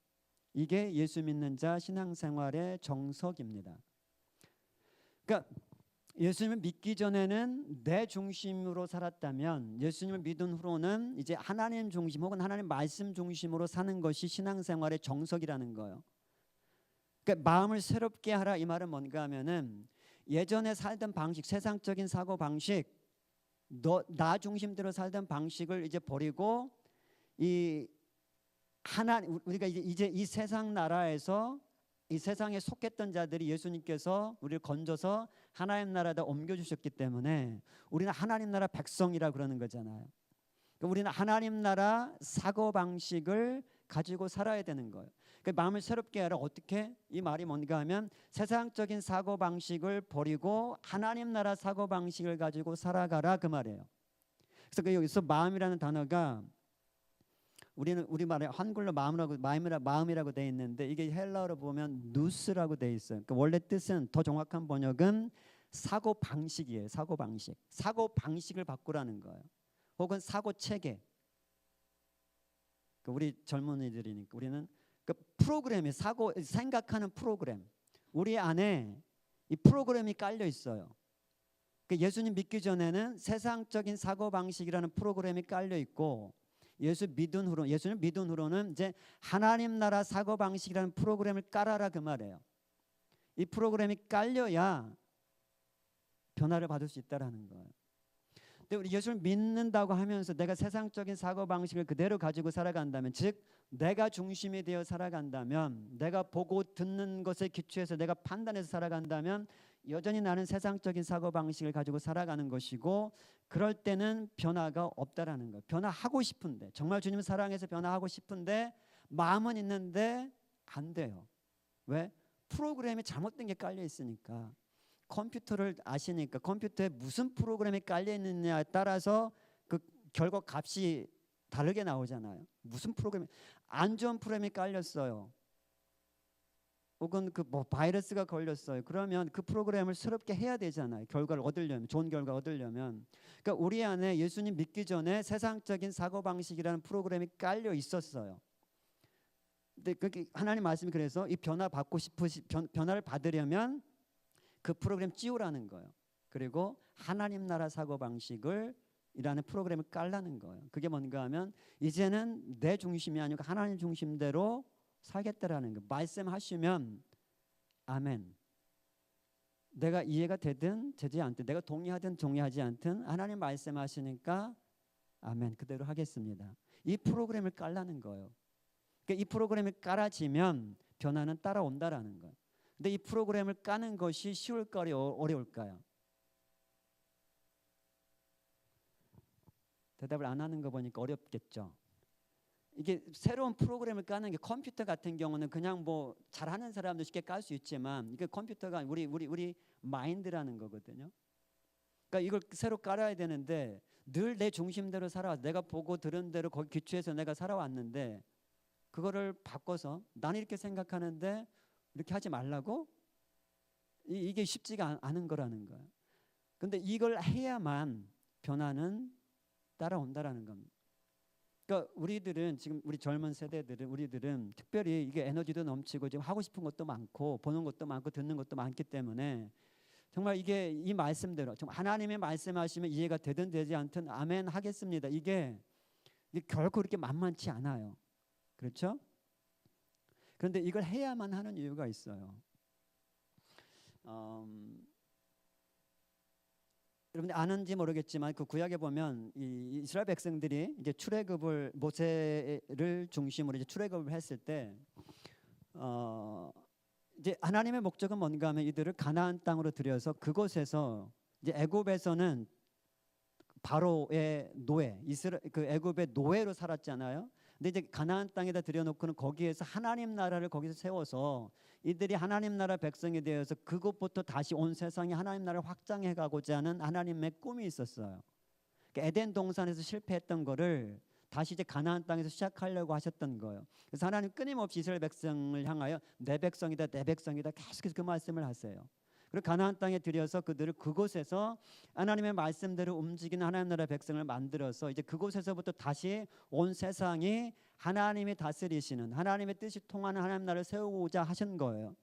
이게 예수 믿는 자 신앙생활의 정석입니다. 그러니까 예수님을 믿기 전에는 내 중심으로 살았다면 예수님을 믿은 후로는 이제 하나님 중심 혹은 하나님 말씀 중심으로 사는 것이 신앙생활의 정석이라는 거예요. 그러니까 마음을 새롭게 하라 이 말은 뭔가 하면은 예전에 살던 방식, 세상적인 사고 방식, 나 중심대로 살던 방식을 이제 버리고 이 하나님 우리가 이제 이 세상 나라에서 이 세상에 속했던 자들이 예수님께서 우리를 건져서 하나님 나라에다 옮겨주셨기 때문에 우리는 하나님 나라 백성이라 그러는 거잖아요. 그러니까 우리는 하나님 나라 사고방식을 가지고 살아야 되는 거예요. 그러니까 마음을 새롭게 하라. 어떻게? 이 말이 뭔가 하면 세상적인 사고방식을 버리고 하나님 나라 사고방식을 가지고 살아가라 그 말이에요. 그래서 여기서 마음이라는 단어가 우리는 우리말에 한글로 마음이라고 돼 있는데 이게 헬라어로 보면 누스라고 돼 있어요. 그러니까 원래 뜻은 더 정확한 번역은 사고 방식이에요. 사고 방식. 사고 방식을 바꾸라는 거예요. 혹은 사고 체계. 그러니까 우리 젊은이들이니까 우리는 그 프로그램이 사고 생각하는 프로그램. 우리 안에 이 프로그램이 깔려 있어요. 그러니까 예수님 믿기 전에는 세상적인 사고 방식이라는 프로그램이 깔려 있고 예수님 믿은 후로는 이제 하나님 나라 사고 방식이라는 프로그램을 깔아라 그 말이에요. 이 프로그램이 깔려야 변화를 받을 수 있다라는 거예요. 근데 우리 예수를 믿는다고 하면서 내가 세상적인 사고 방식을 그대로 가지고 살아간다면, 즉 내가 중심이 되어 살아간다면, 내가 보고 듣는 것에 기초해서 내가 판단해서 살아간다면 여전히 나는 세상적인 사고 방식을 가지고 살아가는 것이고, 그럴 때는 변화가 없다라는 거예요. 변화하고 싶은데, 정말 주님을 사랑해서 변화하고 싶은데 마음은 있는데 안 돼요. 왜? 프로그램이 잘못된 게 깔려 있으니까. 컴퓨터를 아시니까 컴퓨터에 무슨 프로그램이 깔려 있느냐에 따라서 그 결과 값이 다르게 나오잖아요. 무슨 프로그램이 안 좋은 프로그램이 깔렸어요. 혹은 그 뭐 바이러스가 걸렸어요. 그러면 그 프로그램을 새롭게 해야 되잖아요. 결과를 얻으려면, 좋은 결과 얻으려면. 그러니까 우리 안에 예수님 믿기 전에 세상적인 사고 방식이라는 프로그램이 깔려 있었어요. 근데 하나님 말씀이 그래서 이 변화를 받으려면 그 프로그램 찌우라는 거예요. 그리고 하나님 나라 사고 방식을 이라는 프로그램을 깔라는 거예요. 그게 뭔가 하면 이제는 내 중심이 아니고 하나님 중심대로 살겠다라는 거. 말씀하시면 아멘. 내가 이해가 되든 되지 않든, 내가 동의하든 동의하지 않든 하나님 말씀하시니까 아멘 그대로 하겠습니다. 이 프로그램을 깔라는 거예요. 그러니까 이 프로그램이 깔아지면 변화는 따라온다라는 거예요. 근데 이 프로그램을 까는 것이 쉬울까요, 어려울까요? 대답을 안 하는 거 보니까 어렵겠죠. 이게 새로운 프로그램을 까는 게, 컴퓨터 같은 경우는 그냥 뭐 잘하는 사람도 쉽게 깔 수 있지만 이게 컴퓨터가 우리 마인드라는 거거든요. 그러니까 이걸 새로 깔아야 되는데 늘 내 중심대로 살아왔어. 내가 보고 들은 대로 거기 기초해서 내가 살아왔는데 그거를 바꿔서 나는 이렇게 생각하는데 이렇게 하지 말라고? 이게 쉽지가 않은 거라는 거예요. 근데 이걸 해야만 변화는 따라온다라는 겁니다. 그러니까 우리들은 지금 우리 젊은 세대들은 우리들은 특별히 이게 에너지도 넘치고 지금 하고 싶은 것도 많고 보는 것도 많고 듣는 것도 많기 때문에 정말 이게 이 말씀대로 정말 하나님의 말씀하시면 이해가 되든 되지 않든 아멘 하겠습니다. 이게 결코 그렇게 만만치 않아요. 그렇죠? 그런데 이걸 해야만 하는 이유가 있어요. 여러분들 아는지 모르겠지만 그 구약에 보면 이 이스라엘 백성들이 이제 출애굽을 모세를 중심으로 이제 출애굽을 했을 때 이제 하나님의 목적은 뭔가 하면 이들을 가나안 땅으로 들여서 그곳에서 이제 애굽에서는 바로의 노예, 그 애굽의 노예로 살았잖아요. 근데 이제 가나안 땅에다 들여놓고는 거기에서 하나님 나라를 거기서 세워서 이들이 하나님 나라 백성이 되어서 그곳부터 다시 온 세상에 하나님 나라를 확장해 가고자 하는 하나님의 꿈이 있었어요. 그러니까 에덴 동산에서 실패했던 거를 다시 이제 가나안 땅에서 시작하려고 하셨던 거예요. 그래서 하나님 끊임없이 이스라엘 백성을 향하여 내 백성이다, 내 백성이다 계속해서 그 말씀을 하세요. 그리고 가나안 땅에 들여서 그들을 그곳에서 하나님의 말씀대로 움직이는 하나님 나라 백성을 만들어서 이제 그곳에서부터 다시 온 세상이 하나님이 다스리시는 하나님의 뜻이 통하는 하나님 나라를 세우고자 하신 거예요.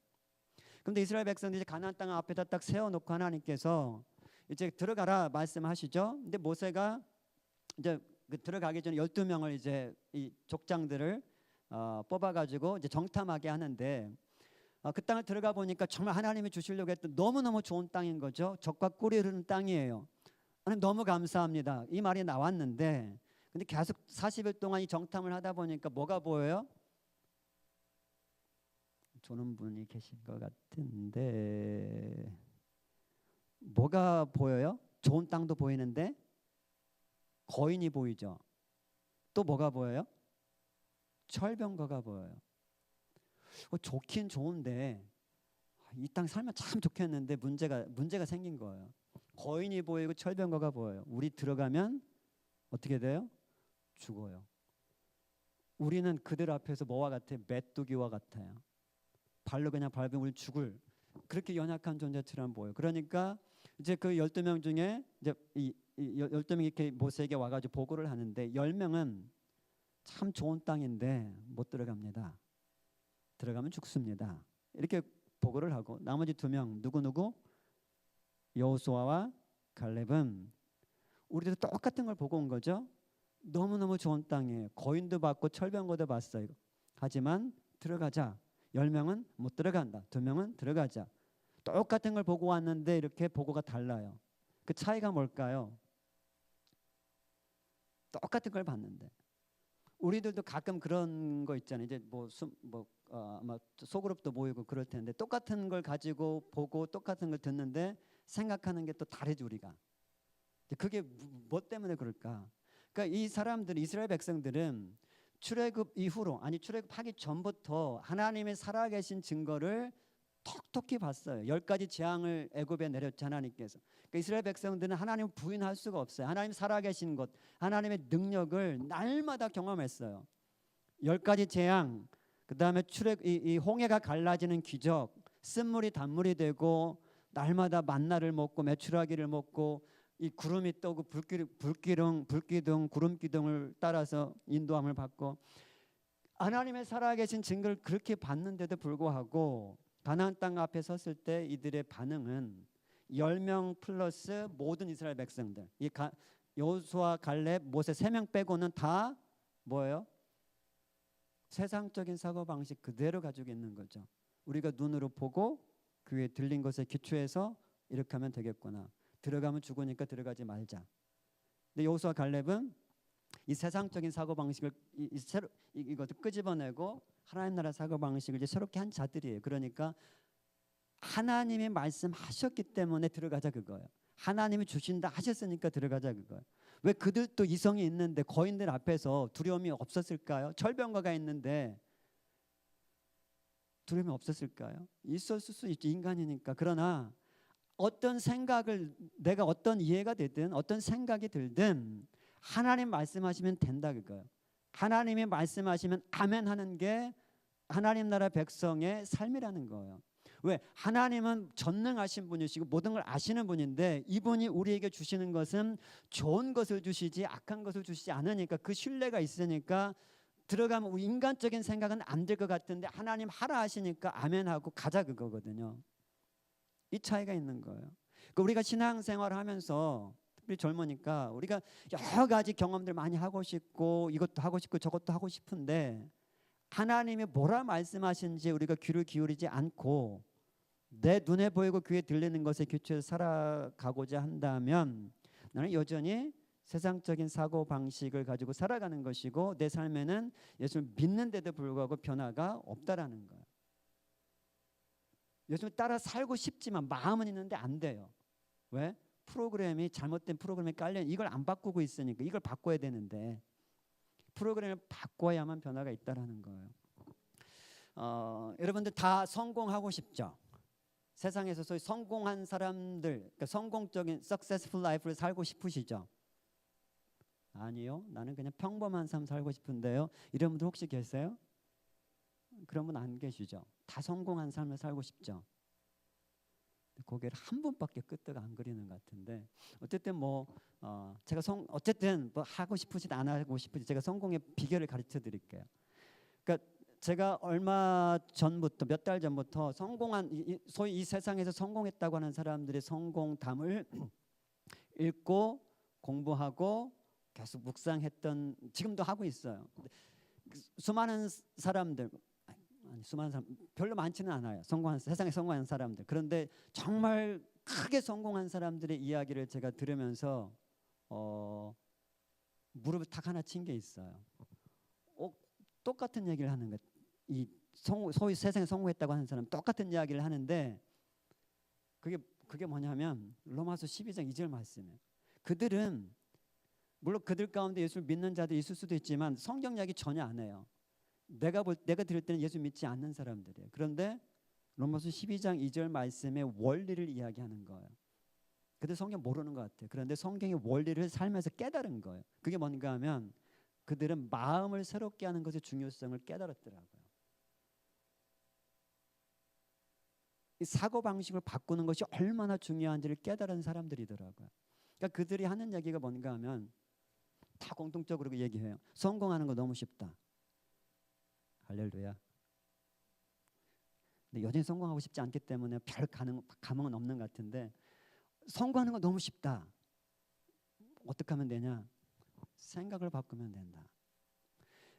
그런데 이스라엘 백성들이 이제 가나안 땅 앞에다 딱 세워놓고 하나님께서 이제 들어가라 말씀하시죠. 근데 모세가 이제 그 들어가기 전에 12명을 이제 이 족장들을 뽑아가지고 이제 정탐하게 하는데 그 땅을 들어가 보니까 정말 하나님이 주시려고 했던 너무너무 좋은 땅인 거죠. 젖과 꿀이 흐르는 땅이에요. 하나님 너무 감사합니다. 이 말이 나왔는데 근데 계속 40일 동안 이 정탐을 하다 보니까 뭐가 보여요? 조는 분이 계실 것 같은데 뭐가 보여요? 좋은 땅도 보이는데 거인이 보이죠. 또 뭐가 보여요? 철병거가 보여요. 좋긴 좋은데 이 땅 살면 참 좋겠는데 문제가 생긴 거예요. 거인이 보이고 철병거가 보여요. 우리 들어가면 어떻게 돼요? 죽어요. 우리는 그들 앞에서 뭐와 같아요? 메뚜기와 같아요. 발로 그냥 밟으면 우리 죽을 그렇게 연약한 존재처럼 보여요. 그러니까 이제 그 12명 중에 이제 이 12명이 이렇게 모세에게 와가지고 보고를 하는데 10명은 참 좋은 땅인데 못 들어갑니다. 들어가면 죽습니다. 이렇게 보고를 하고 나머지 2명 누구? 여호수아와 갈렙은 우리도 똑같은 걸 보고 온 거죠. 너무너무 좋은 땅이에요. 거인도 봤고 철병거도 봤어요. 하지만 들어가자. 10명은 못 들어간다. 2명은 들어가자. 똑같은 걸 보고 왔는데 이렇게 보고가 달라요. 그 차이가 뭘까요? 똑같은 걸 봤는데 우리들도 가끔 그런 거 있잖아요. 이제 아마 소그룹도 모이고 그럴 텐데 똑같은 걸 가지고 보고 똑같은 걸 듣는데 생각하는 게 또 다르지 우리가. 그게 뭐 때문에 그럴까? 그러니까 이 사람들 이스라엘 백성들은 출애굽 이후로 아니 출애굽하기 전부터 하나님의 살아계신 증거를 톡톡히 봤어요. 10가지 재앙을 애굽에 내렸죠 하나님께서. 그러니까 이스라엘 백성들은 하나님을 부인할 수가 없어요. 하나님 살아계신 것, 하나님의 능력을 날마다 경험했어요. 10가지 재앙, 그 다음에 이 홍해가 갈라지는 기적, 쓴물이 단물이 되고 날마다 만나를 먹고 메추라기를 먹고 이 구름이 떠고 불기둥 구름 기둥을 따라서 인도함을 받고 하나님의 살아계신 증거를 그렇게 봤는데도 불구하고 가나안 땅 앞에 섰을 때 이들의 반응은 10명 플러스 모든 이스라엘 백성들 여호수아 갈렙 모세 3명 빼고는 다 뭐예요? 세상적인 사고방식 그대로 가지고 있는 거죠. 우리가 눈으로 보고 귀에 들린 것에 기초해서 이렇게 하면 되겠구나. 들어가면 죽으니까 들어가지 말자. 근데 여호수아 갈렙은 이 세상적인 사고방식을 이것을 끄집어내고 하나님 나라 사고방식을 이제 새롭게 한 자들이에요. 그러니까 하나님이 말씀하셨기 때문에 들어가자 그거예요. 하나님이 주신다 하셨으니까 들어가자 그거예요. 왜 그들도 이성이 있는데 거인들 앞에서 두려움이 없었을까요? 철병거가 있는데 두려움이 없었을까요? 있었을 수 있지 인간이니까. 그러나 어떤 생각을 내가 어떤 이해가 되든 어떤 생각이 들든 하나님 말씀하시면 된다 그거예요. 하나님이 말씀하시면 아멘 하는 게 하나님 나라 백성의 삶이라는 거예요. 왜? 하나님은 전능하신 분이시고 모든 걸 아시는 분인데 이분이 우리에게 주시는 것은 좋은 것을 주시지 악한 것을 주시지 않으니까 그 신뢰가 있으니까 들어가면 우리 인간적인 생각은 안 될 것 같은데 하나님 하라 하시니까 아멘 하고 가자 그거거든요. 이 차이가 있는 거예요. 그러니까 우리가 신앙생활을 하면서 특별히 젊으니까 우리가 여러 가지 경험들 많이 하고 싶고 이것도 하고 싶고 저것도 하고 싶은데 하나님이 뭐라 말씀하신지 우리가 귀를 기울이지 않고 내 눈에 보이고 귀에 들리는 것에 기초해서 살아가고자 한다면 나는 여전히 세상적인 사고방식을 가지고 살아가는 것이고 내 삶에는 예수를 믿는데도 불구하고 변화가 없다라는 거예요. 예수를 따라 살고 싶지만 마음은 있는데 안 돼요. 왜? 프로그램이 잘못된 프로그램에 깔려 이걸 안 바꾸고 있으니까 이걸 바꿔야 되는데 프로그램을 바꿔야만 변화가 있다라는 거예요. 여러분들 다 성공하고 싶죠? 세상에서 소위 성공한 사람들, 그러니까 성공적인 successful life를 살고 싶으시죠? 아니요, 나는 그냥 평범한 삶 살고 싶은데요. 이런 분들 혹시 계세요? 그런 분 안 계시죠? 다 성공한 삶을 살고 싶죠? 고개를 한 번밖에 끄떡 안 그리는 것 같은데 어쨌든 뭐 제가 어쨌든 뭐 하고 싶으시든 안 하고 싶으시 제가 성공의 비결을 가르쳐 드릴게요. 그러니까 제가 얼마 전부터 몇 달 전부터 성공한 소위 이 세상에서 성공했다고 하는 사람들의 성공담을 읽고 공부하고 계속 묵상했던 지금도 하고 있어요. 수많은 사람들 수많은 사람 별로 많지는 않아요. 세상에 성공한 사람들. 그런데 정말 크게 성공한 사람들의 이야기를 제가 들으면서 무릎을 탁 하나 친 게 있어요. 똑같은 얘기를 하는 것. 이 소위 세상에 성공했다고 하는 사람 똑같은 이야기를 하는데 그게 뭐냐면 로마서 12장 2절 말씀이에요. 그들은 물론 그들 가운데 예수를 믿는 자들이 있을 수도 있지만 성경 이야기 전혀 안 해요. 내가 들을 때는 예수 믿지 않는 사람들이에요. 그런데 로마서 12장 2절 말씀의 원리를 이야기하는 거예요. 그들 성경 모르는 것 같아요. 그런데 성경의 원리를 살면서 깨달은 거예요. 그게 뭔가 하면 그들은 마음을 새롭게 하는 것의 중요성을 깨달았더라고요. 이 사고방식을 바꾸는 것이 얼마나 중요한지를 깨달은 사람들이더라고요. 그러니까 그들이 하는 얘기가 뭔가 하면 다 공통적으로 그 얘기해요. 성공하는 거 너무 쉽다. 할렐루야. 근데 여전히 성공하고 싶지 않기 때문에 별 감흥은 없는 것 같은데 성공하는 거 너무 쉽다. 어떻게 하면 되냐? 생각을 바꾸면 된다.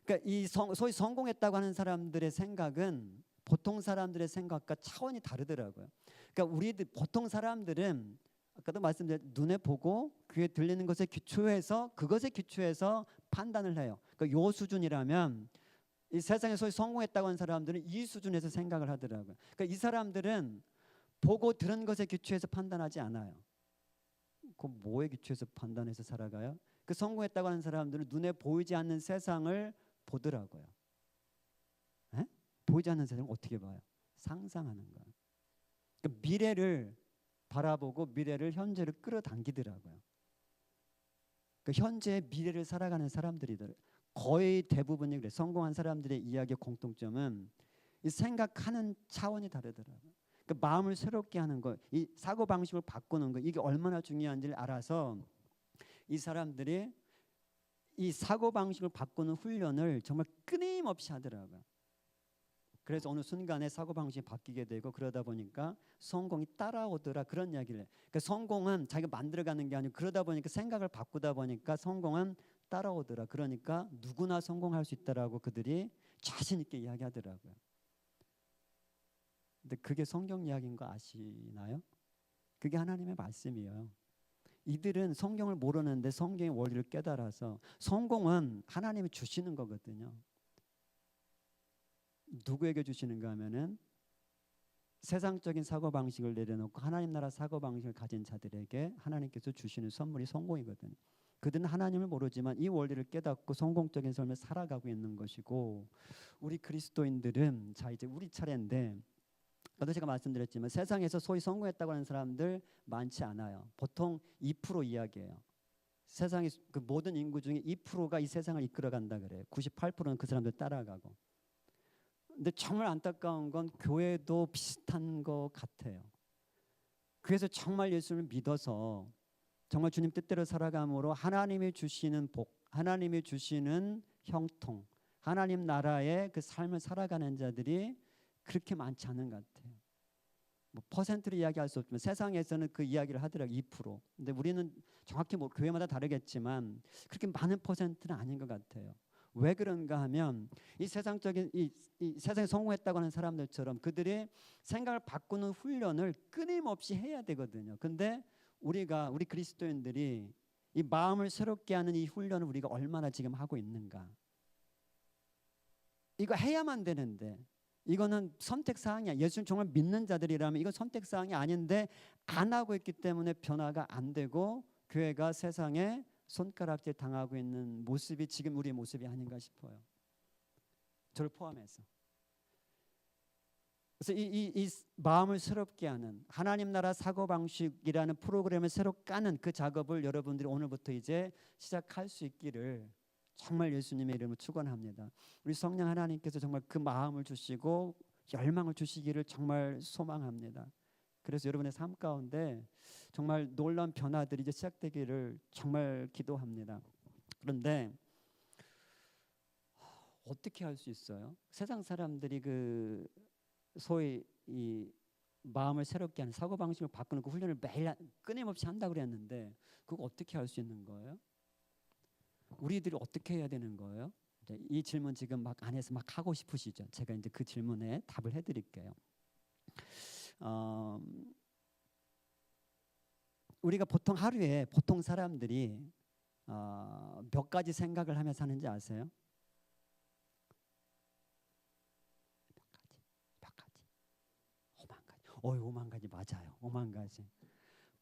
그러니까 이 소위 성공했다고 하는 사람들의 생각은 보통 사람들의 생각과 차원이 다르더라고요. 그러니까 우리들 보통 사람들은 아까도 말씀드렸 눈에 보고 귀에 들리는 것에 기초해서 그것에 기초해서 판단을 해요. 그러니까 요 수준이라면 이 세상에 소위 성공했다고 하는 사람들은 이 수준에서 생각을 하더라고요. 그러니까 이 사람들은 보고 들은 것에 기초해서 판단하지 않아요. 그 뭐에 기초해서 판단해서 살아가요? 그 성공했다고 하는 사람들은 눈에 보이지 않는 세상을 보더라고요. 에? 보이지 않는 세상을 어떻게 봐요? 상상하는 거예요. 그러니까 미래를 바라보고 미래를 현재를 끌어당기더라고요. 그러니까 현재의 미래를 살아가는 사람들이더라고요. 거의 대부분이 그래. 성공한 사람들의 이야기의 공통점은 이 생각하는 차원이 다르더라고요. 그러니까 마음을 새롭게 하는 거, 이 사고 방식을 바꾸는 거, 이게 얼마나 중요한지를 알아서 이 사람들이 이 사고 방식을 바꾸는 훈련을 정말 끊임없이 하더라고요. 그래서 어느 순간에 사고 방식이 바뀌게 되고 그러다 보니까 성공이 따라오더라 그런 이야기를 해요. 그러니까 성공은 자기가 만들어가는 게 아니고 그러다 보니까 생각을 바꾸다 보니까 성공은 따라오더라. 그러니까 누구나 성공할 수 있다라고 그들이 자신 있게 이야기하더라고요. 근데 그게 성경 이야기인 거 아시나요? 그게 하나님의 말씀이에요. 이들은 성경을 모르는데 성경의 원리를 깨달아서 성공은 하나님이 주시는 거거든요. 누구에게 주시는가 하면은 세상적인 사고방식을 내려놓고 하나님 나라 사고방식을 가진 자들에게 하나님께서 주시는 선물이 성공이거든요. 그들은 하나님을 모르지만 이 원리를 깨닫고 성공적인 삶을 살아가고 있는 것이고 우리 그리스도인들은 자 이제 우리 차례인데 아까 제가 말씀드렸지만 세상에서 소위 성공했다고 하는 사람들 많지 않아요. 보통 2% 이야기예요. 세상의 그 모든 인구 중에 2%가 이 세상을 이끌어간다 그래요. 98%는 그 사람들 따라가고. 근데 정말 안타까운 건 교회도 비슷한 것 같아요. 그래서 정말 예수를 믿어서 정말 주님 뜻대로 살아감으로 하나님이 주시는 복, 하나님이 주시는 형통, 하나님 나라의 그 삶을 살아가는 자들이 그렇게 많지 않은 것 같아요. 뭐 퍼센트로 이야기할 수 없지만 세상에서는 그 이야기를 하더라고요. 2%. 근데 우리는 정확히 뭐 교회마다 다르겠지만 그렇게 많은 퍼센트는 아닌 것 같아요. 왜 그런가 하면 이 세상적인 이 세상에 성공했다고 하는 사람들처럼 그들이 생각을 바꾸는 훈련을 끊임없이 해야 되거든요. 근데 우리 그리스도인들이 이 마음을 새롭게 하는 이 훈련을 우리가 얼마나 지금 하고 있는가? 이거 해야만 되는데 이거는 선택 사항이야. 예수를 정말 믿는 자들이라면 이건 선택 사항이 아닌데 안 하고 있기 때문에 변화가 안 되고 교회가 세상에 손가락질 당하고 있는 모습이 지금 우리의 모습이 아닌가 싶어요. 저를 포함해서. 그래서 이 마음을 새롭게 하는 하나님 나라 사고방식이라는 프로그램을 새로 까는 그 작업을 여러분들이 오늘부터 이제 시작할 수 있기를 정말 예수님의 이름으로 축원합니다. 우리 성령 하나님께서 정말 그 마음을 주시고 열망을 주시기를 정말 소망합니다. 그래서 여러분의 삶 가운데 정말 놀라운 변화들이 이제 시작되기를 정말 기도합니다. 그런데 어떻게 할 수 있어요? 세상 사람들이 그 소위 이 마음을 새롭게 하는 사고 방식을 바꾸는 그 훈련을 매일 끊임없이 한다고 그랬는데 그거 어떻게 할 수 있는 거예요? 우리들이 어떻게 해야 되는 거예요? 이 질문 지금 막 안에서 막 하고 싶으시죠? 제가 이제 그 질문에 답을 해드릴게요. 우리가 보통 하루에 보통 사람들이 몇 가지 생각을 하며 사는지 아세요? 몇 가지? 5만 가지. 5만 가지 맞아요. 5만 가지.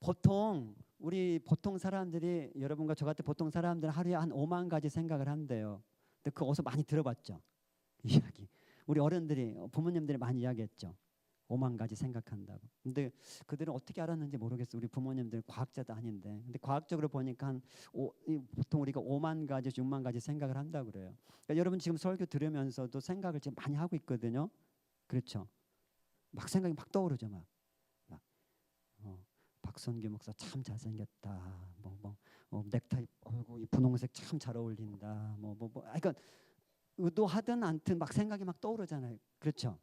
보통 우리 보통 사람들이 여러분과 저 같은 보통 사람들은 하루에 한 5만 가지 생각을 한대요. 근데 그거 어디서 많이 들어봤죠? 이야기. 우리 어른들이 부모님들이 많이 이야기했죠. 5만 가지 생각한다고. 근데 그들은 어떻게 알았는지 모르겠어요. 우리 부모님들은 과학자도 아닌데. 근데 과학적으로 보니까 보통 우리가 5만 가지, 6만 가지 생각을 한다고 그래요. 그러니까 여러분 지금 설교 들으면서도 생각을 지금 많이 하고 있거든요. 그렇죠? 막 생각이 막 떠오르죠. 막 박선규 목사 참 잘생겼다. 넥타이 이 분홍색 참 잘 어울린다. 그러니까 의도하든 않든 막 생각이 막 떠오르잖아요. 그렇죠?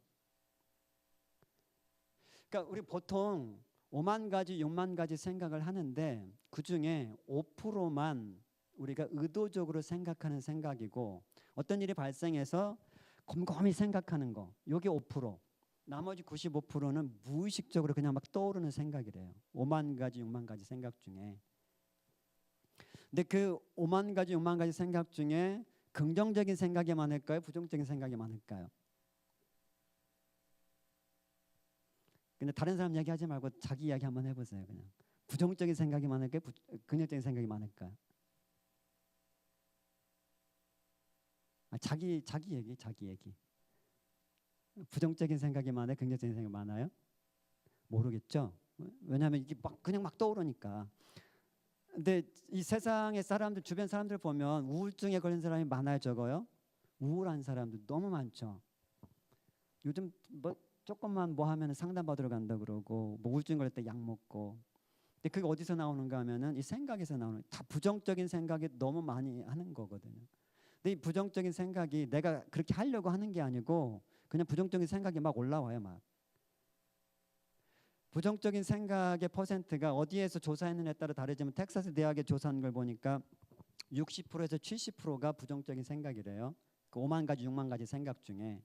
그러니까 우리 보통 5만 가지, 6만 가지 생각을 하는데 그 중에 5%만 우리가 의도적으로 생각하는 생각이고 어떤 일이 발생해서 곰곰이 생각하는 거. 이게 5%. 나머지 95%는 무의식적으로 그냥 막 떠오르는 생각이래요. 5만 가지, 6만 가지 생각 중에. 근데 그 5만 가지, 6만 가지 생각 중에 긍정적인 생각이 많을까요? 부정적인 생각이 많을까요? 근데 다른 사람 이야기하지 말고 자기 이야기 한번 해보세요. 그냥 부정적인 생각이 많을까요? 긍정적인 생각이 많을까요? 자기 얘기. 부정적인 생각이 많아요? 긍정적인 생각이 많아요? 모르겠죠. 왜냐하면 이게 그냥 막 떠오르니까. 근데 이 세상의 사람들, 주변 사람들 보면 우울증에 걸린 사람이 많아요, 적어요? 우울한 사람들 너무 많죠. 요즘 조금만 하면 상담받으러 간다 그러고 우울증 걸릴 때 약 먹고. 근데 그게 어디서 나오는가 하면은 이 생각에서 나오는, 다 부정적인 생각이 너무 많이 하는 거거든요. 근데 이 부정적인 생각이 내가 그렇게 하려고 하는 게 아니고 그냥 부정적인 생각이 막 올라와요, 막. 부정적인 생각의 퍼센트가 어디에서 조사했느냐에 따라 다르지만 텍사스 대학에 조사한 걸 보니까 60%에서 70%가 부정적인 생각이래요. 그 5만 가지, 6만 가지 생각 중에.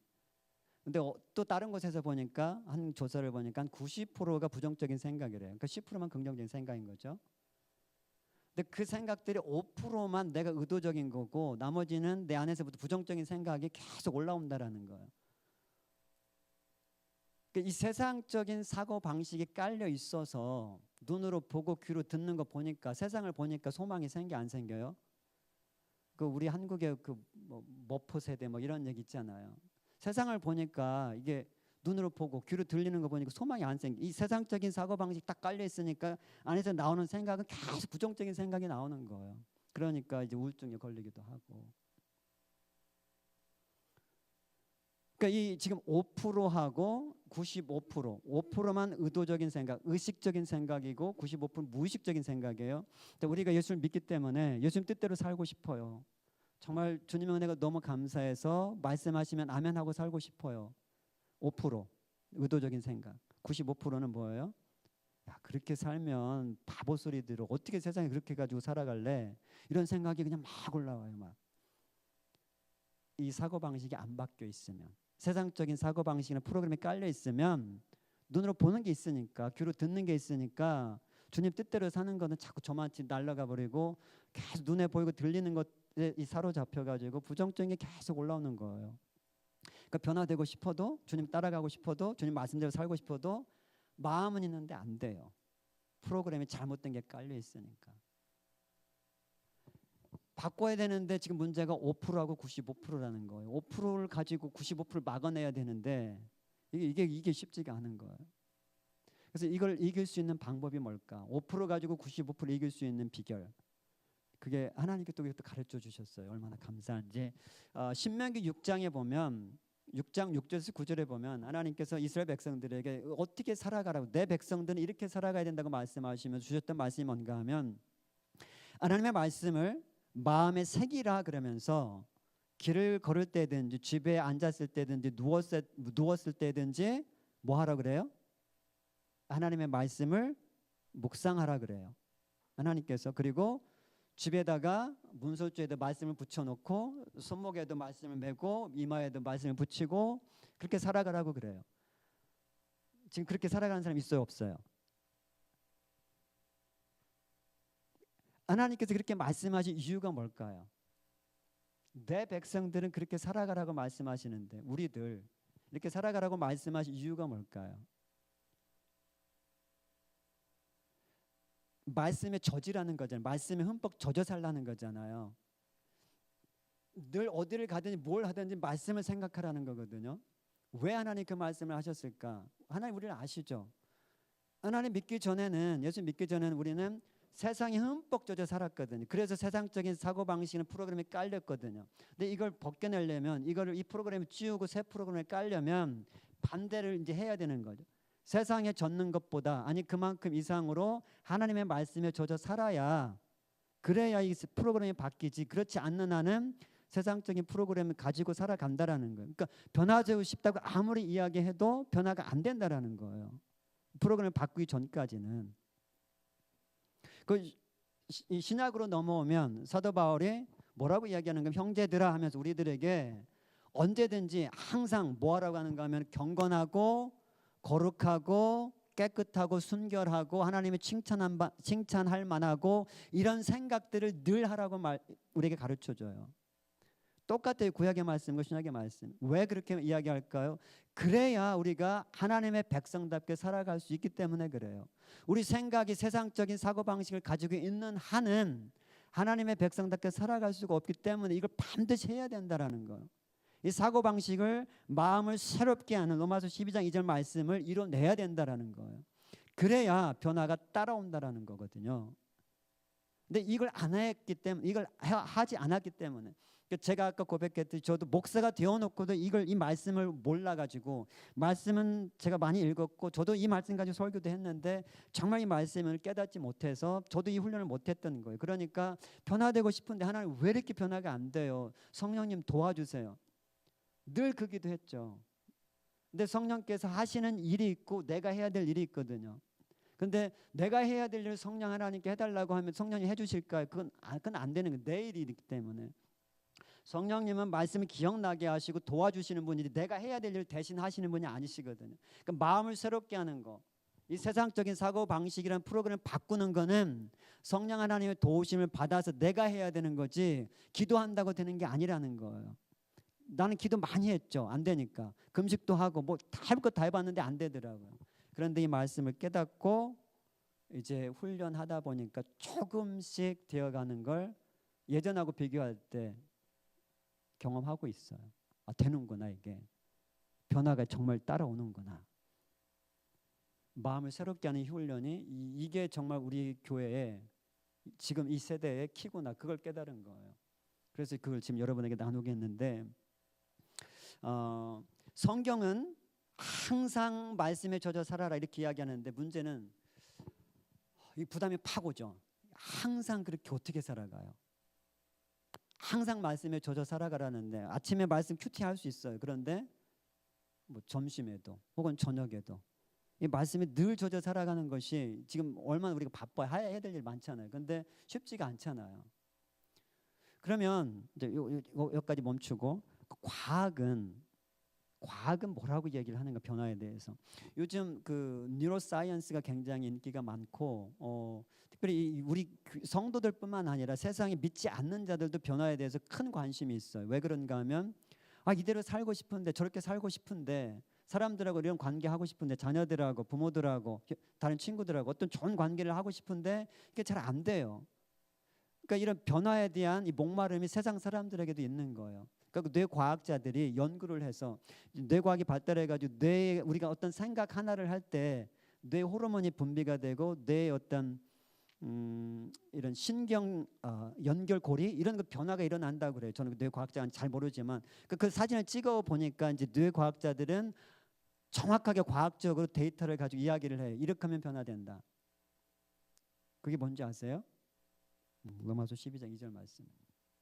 근데 또 다른 곳에서 보니까 한 조사를 보니까 한 90%가 부정적인 생각이래요. 그러니까 10%만 긍정적인 생각인 거죠. 근데 그 생각들이 5%만 내가 의도적인 거고 나머지는 내 안에서부터 부정적인 생각이 계속 올라온다라는 거예요. 이 세상적인 사고 방식이 깔려 있어서 눈으로 보고 귀로 듣는 거 보니까 세상을 보니까 소망이 생겨 안 생겨요? 그 우리 한국의 그 머포 세대 이런 얘기 있잖아요. 세상을 보니까 이게 눈으로 보고 귀로 들리는 거 보니까 소망이 안 생겨. 이 세상적인 사고 방식 딱 깔려 있으니까 안에서 나오는 생각은 계속 부정적인 생각이 나오는 거예요. 그러니까 이제 우울증에 걸리기도 하고. 그러니까 이 지금 5%하고 95%, 5%만 의도적인 생각, 의식적인 생각이고 95% 무의식적인 생각이에요. 근데 우리가 예수를 믿기 때문에 예수님 뜻대로 살고 싶어요. 정말 주님의 은혜가 너무 감사해서 말씀하시면 아멘 하고 살고 싶어요. 5% 의도적인 생각, 95%는 뭐예요? 야, 그렇게 살면 바보 소리 들어. 어떻게 세상에 그렇게 가지고 살아갈래? 이런 생각이 그냥 막 올라와요, 막. 이 사고 방식이 안 바뀌어 있으면, 세상적인 사고 방식이나 프로그램이 깔려 있으면 눈으로 보는 게 있으니까, 귀로 듣는 게 있으니까 주님 뜻대로 사는 거는 자꾸 저만치 날아가 버리고 계속 눈에 보이고 들리는 것에 사로잡혀 가지고 부정적인 게 계속 올라오는 거예요. 그러니까 변화되고 싶어도, 주님 따라가고 싶어도, 주님 말씀대로 살고 싶어도 마음은 있는데 안 돼요. 프로그램이 잘못된 게 깔려 있으니까. 바꿔야 되는데 지금 문제가 5%하고 95%라는 거예요. 5%를 가지고 95%를 막아내야 되는데 이게 쉽지가 않은 거예요. 그래서 이걸 이길 수 있는 방법이 뭘까? 5% 가지고 95% 이길 수 있는 비결. 그게 하나님께 또 가르쳐 주셨어요. 얼마나 감사한지. 신명기 6장에 보면 6장 6절에서 9절에 보면 하나님께서 이스라엘 백성들에게 어떻게 살아가라고, 내 백성들은 이렇게 살아가야 된다고 말씀하시면서 주셨던 말씀이 뭔가 하면, 하나님의 말씀을 마음에 새기라 그러면서 길을 걸을 때든지 집에 앉았을 때든지 누웠을 때든지 뭐 하라 그래요? 하나님의 말씀을 묵상하라 그래요. 하나님께서. 그리고 집에다가 문설주에도 말씀을 붙여놓고 손목에도 말씀을 메고 이마에도 말씀을 붙이고 그렇게 살아가라고 그래요. 지금 그렇게 살아가는 사람 있어요, 없어요? 하나님께서 그렇게 말씀하신 이유가 뭘까요? 내 백성들은 그렇게 살아가라고 말씀하시는데 우리들 이렇게 살아가라고 말씀하신 이유가 뭘까요? 말씀에 젖이라는 거잖아요. 말씀에 흠뻑 젖어 살라는 거잖아요. 늘 어디를 가든지 뭘 하든지 말씀을 생각하라는 거거든요. 왜 하나님 그 말씀을 하셨을까? 하나님 우리를 아시죠? 하나님 믿기 전에는, 예수 믿기 전에는 우리는 세상에 흠뻑 젖어 살았거든요. 그래서 세상적인 사고방식이나 프로그램이 깔렸거든요. 근데 이걸 벗겨내려면, 이 프로그램을 지우고 새 프로그램을 깔려면 반대를 이제 해야 되는 거죠. 세상에 젖는 것보다, 아니 그만큼 이상으로 하나님의 말씀에 젖어 살아야, 그래야 이 프로그램이 바뀌지. 그렇지 않는 한은 세상적인 프로그램을 가지고 살아간다라는 거예요. 그러니까 변화되고 싶다고 아무리 이야기해도 변화가 안 된다라는 거예요. 프로그램을 바꾸기 전까지는. 이 신약으로 넘어오면 사도 바울이 뭐라고 이야기하는가? 형제들아 하면서 우리들에게 언제든지 항상 뭐 하라고 하는가 하면 경건하고 거룩하고 깨끗하고 순결하고 하나님의 칭찬할 만하고 이런 생각들을 늘 하라고 우리에게 가르쳐줘요. 똑같아요. 구약의 말씀과 신약의 말씀. 왜 그렇게 이야기할까요? 그래야 우리가 하나님의 백성답게 살아갈 수 있기 때문에 그래요. 우리 생각이 세상적인 사고방식을 가지고 있는 한은 하나님의 백성답게 살아갈 수가 없기 때문에 이걸 반드시 해야 된다는 거예요. 이 사고방식을, 마음을 새롭게 하는 로마서 12장 2절 말씀을 이뤄내야 된다는 거예요. 그래야 변화가 따라온다는 거거든요. 근데 이걸 안 했기 때문에, 이걸 하지 않았기 때문에, 제가 아까 고백했듯이 저도 목사가 되어놓고도 이 말씀을 몰라가지고, 말씀은 제가 많이 읽었고 저도 이 말씀 가지고 설교도 했는데 정말 이 말씀을 깨닫지 못해서 저도 이 훈련을 못했던 거예요. 그러니까 변화되고 싶은데 하나님 왜 이렇게 변화가 안 돼요? 성령님 도와주세요. 늘 그 기도했죠. 근데 성령께서 하시는 일이 있고 내가 해야 될 일이 있거든요. 근데 내가 해야 될 일을 성령 하나님께 해달라고 하면 성령이 해주실까요? 그건 안 되는 거예요. 내 일이기 때문에. 성령님은 말씀을 기억나게 하시고 도와주시는 분이지 내가 해야 될 일을 대신 하시는 분이 아니시거든요. 그러니까 마음을 새롭게 하는 거, 이 세상적인 사고방식이라는 프로그램을 바꾸는 거는 성령 하나님의 도우심을 받아서 내가 해야 되는 거지 기도한다고 되는 게 아니라는 거예요. 나는 기도 많이 했죠. 안 되니까. 금식도 하고 뭐 다 할 것 다 해봤는데 안 되더라고요. 그런데 이 말씀을 깨닫고 이제 훈련하다 보니까 조금씩 되어가는 걸 예전하고 비교할 때 경험하고 있어요. 아, 되는구나. 이게 변화가 정말 따라오는구나. 마음을 새롭게 하는 훈련이 이게 정말 우리 교회에 지금 이 세대의 키구나. 그걸 깨달은 거예요. 그래서 그걸 지금 여러분에게 나누겠는데, 성경은 항상 말씀에 젖어 살아라 이렇게 이야기하는데 문제는 이 부담이 팍 오죠. 항상 그렇게 어떻게 살아가요? 항상 말씀에 젖어 살아가라는데 아침에 말씀 큐티할 수 있어요. 그런데 뭐 점심에도 혹은 저녁에도 이 말씀에 늘 젖어 살아가는 것이 지금 얼마나 우리가 바빠요. 해야 될 일 많잖아요. 근데 쉽지가 않잖아요. 그러면 이제 여기까지 멈추고, 과학은 뭐라고 얘기를 하는가, 변화에 대해서. 요즘 그 뉴로사이언스가 굉장히 인기가 많고 특별히 우리 성도들뿐만 아니라 세상에 믿지 않는 자들도 변화에 대해서 큰 관심이 있어요. 왜 그런가 하면 이대로 살고 싶은데, 저렇게 살고 싶은데, 사람들하고 이런 관계하고 싶은데, 자녀들하고 부모들하고 다른 친구들하고 어떤 좋은 관계를 하고 싶은데 이게 잘 안 돼요. 그러니까 이런 변화에 대한 이 목마름이 세상 사람들에게도 있는 거예요. 그러니까 뇌과학자들이 연구를 해서 뇌과학이 발달해가지고 뇌에 우리가 어떤 생각 하나를 할 때 뇌 호르몬이 분비가 되고 뇌의 어떤 이런 신경 연결고리 이런 거 변화가 일어난다고 그래요. 저는 뇌과학자는 잘 모르지만 그 사진을 찍어 보니까 이제 뇌과학자들은 정확하게 과학적으로 데이터를 가지고 이야기를 해요. 이렇게 하면 변화된다. 그게 뭔지 아세요? 로마서 12장 2절 말씀.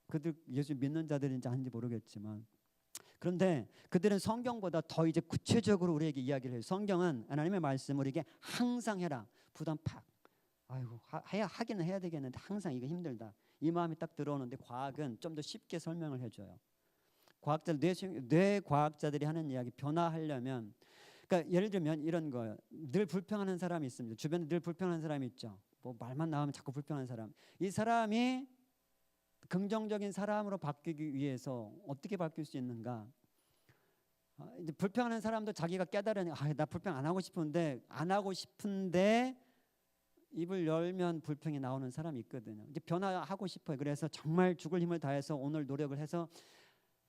그들 예수 믿는 자들인지 아닌지 모르겠지만 그런데 그들은 성경보다 더 이제 구체적으로 우리에게 이야기를 해요. 성경은 하나님의 말씀 우리에게 항상 해라. 부담 팍. 아이고 하기는 해야 되겠는데 항상 이거 힘들다. 이 마음이 딱 들어오는데 과학은 좀 더 쉽게 설명을 해줘요. 뇌과학자들이 하는 이야기 변화하려면 그러니까 예를 들면 이런 거예요. 늘 불평하는 사람이 있습니다. 주변에 늘 불평하는 사람이 있죠. 뭐 말만 나오면 자꾸 불평하는 사람. 이 사람이 긍정적인 사람으로 바뀌기 위해서 어떻게 바뀔 수 있는가? 이제 불평하는 사람도 자기가 깨달으니 나 불평 안 하고 싶은데 입을 열면 불평이 나오는 사람이 있거든요. 이제 변화하고 싶어요. 그래서 정말 죽을 힘을 다해서 오늘 노력을 해서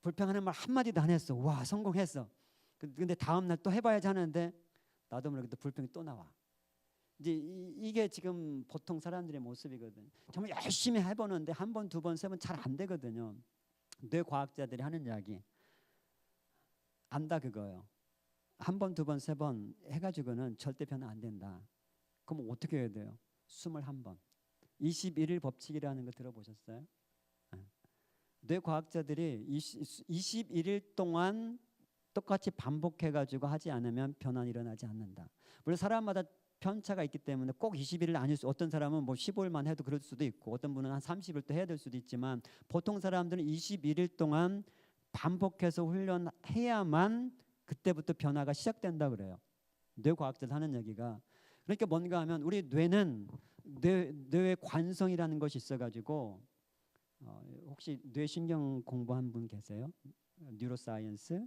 불평하는 말 한마디도 안 했어. 와 성공했어. 근데 다음 날 또 해봐야지 하는데 나도 모르게 또 불평이 또 나와. 이제 이게 지금 보통 사람들의 모습이거든요. 정말 열심히 해보는데 한 번, 두 번, 세 번 잘 안 되거든요. 뇌과학자들이 하는 이야기 안다 그거예요. 한 번, 두 번, 세 번 해가지고는 절대 변화 안 된다. 그럼 어떻게 해야 돼요? 21번 21일 법칙이라는 거 들어보셨어요? 뇌과학자들이 21일 동안 똑같이 반복해가지고 하지 않으면 변화는 일어나지 않는다. 물론 사람마다 편차가 있기 때문에 꼭 21일 아닐 수, 어떤 사람은 뭐 15일만 해도 그럴 수도 있고 어떤 분은 한 30일 또 해야 될 수도 있지만 보통 사람들은 21일 동안 반복해서 훈련해야만 그때부터 변화가 시작된다 그래요. 뇌과학자들 하는 얘기가. 그러니까 뭔가 하면 우리 뇌는 뇌의 관성이라는 것이 있어가지고 혹시 뇌신경 공부한 분 계세요? 뉴로사이언스?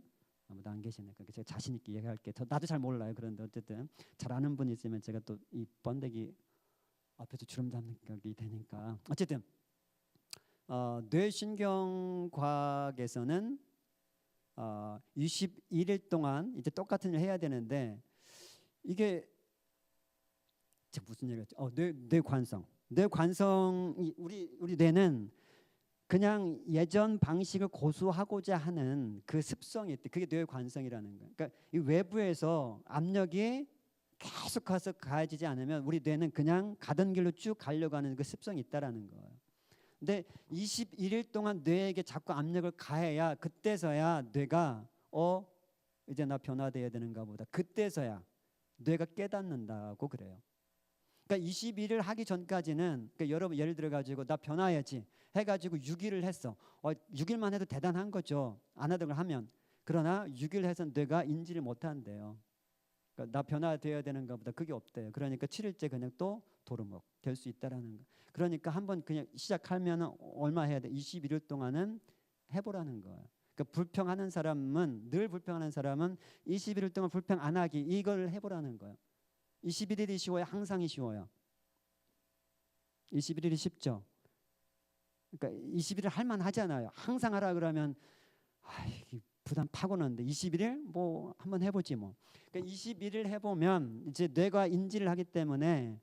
아무도 안 계시네. 그러니까 제가 자신 있게 얘기할게. 나도 잘 몰라요. 그런데 어쨌든 잘 아는 분 있으면 제가 또 이 번데기 앞에서 주름 잡는 격이 되니까 어쨌든 뇌신경과학에서는 21일 동안 이제 똑같은 일 해야 되는데 이게 제가 무슨 얘기했죠? 뇌관성. 뇌관성이 우리 뇌는 그냥 예전 방식을 고수하고자 하는 그 습성이 있대. 그게 뇌관성이라는 거예요. 그러니까 이 외부에서 압력이 계속 가해지지 않으면 우리 뇌는 그냥 가던 길로 쭉 가려고 하는 그 습성이 있다라는 거예요. 근데 21일 동안 뇌에게 자꾸 압력을 가해야 그때서야 뇌가 이제 나 변화돼야 되는가 보다. 그때서야 뇌가 깨닫는다고 그래요. 그러니까 21일 하기 전까지는 그러니까 여러분 예를 들어 가지고 나 변화해야지 해가지고 6일을 했어. 6일만 해도 대단한 거죠. 안 하던 걸 하면. 그러나 6일 해서 뇌가 인지를 못한대요. 그러니까 나 변화돼야 되는가 보다. 그게 없대요. 그러니까 7일째 그냥 또 도루묵 될 수 있다라는 거. 그러니까 한번 그냥 시작하면 얼마 해야 돼? 21일 동안은 해보라는 거예요. 그러니까 불평하는 사람은 늘 불평하는 사람은 21일 동안 불평 안 하기 이걸 해보라는 거예요. 21일이 쉬워요? 항상이 쉬워요? 21일이 쉽죠? 그러니까 21일 할만 하잖아요. 항상 하라 그러면 부담 파고는데 21일 뭐 한번 해보지 뭐. 그러니까 21일 해보면 이제 뇌가 인지를 하기 때문에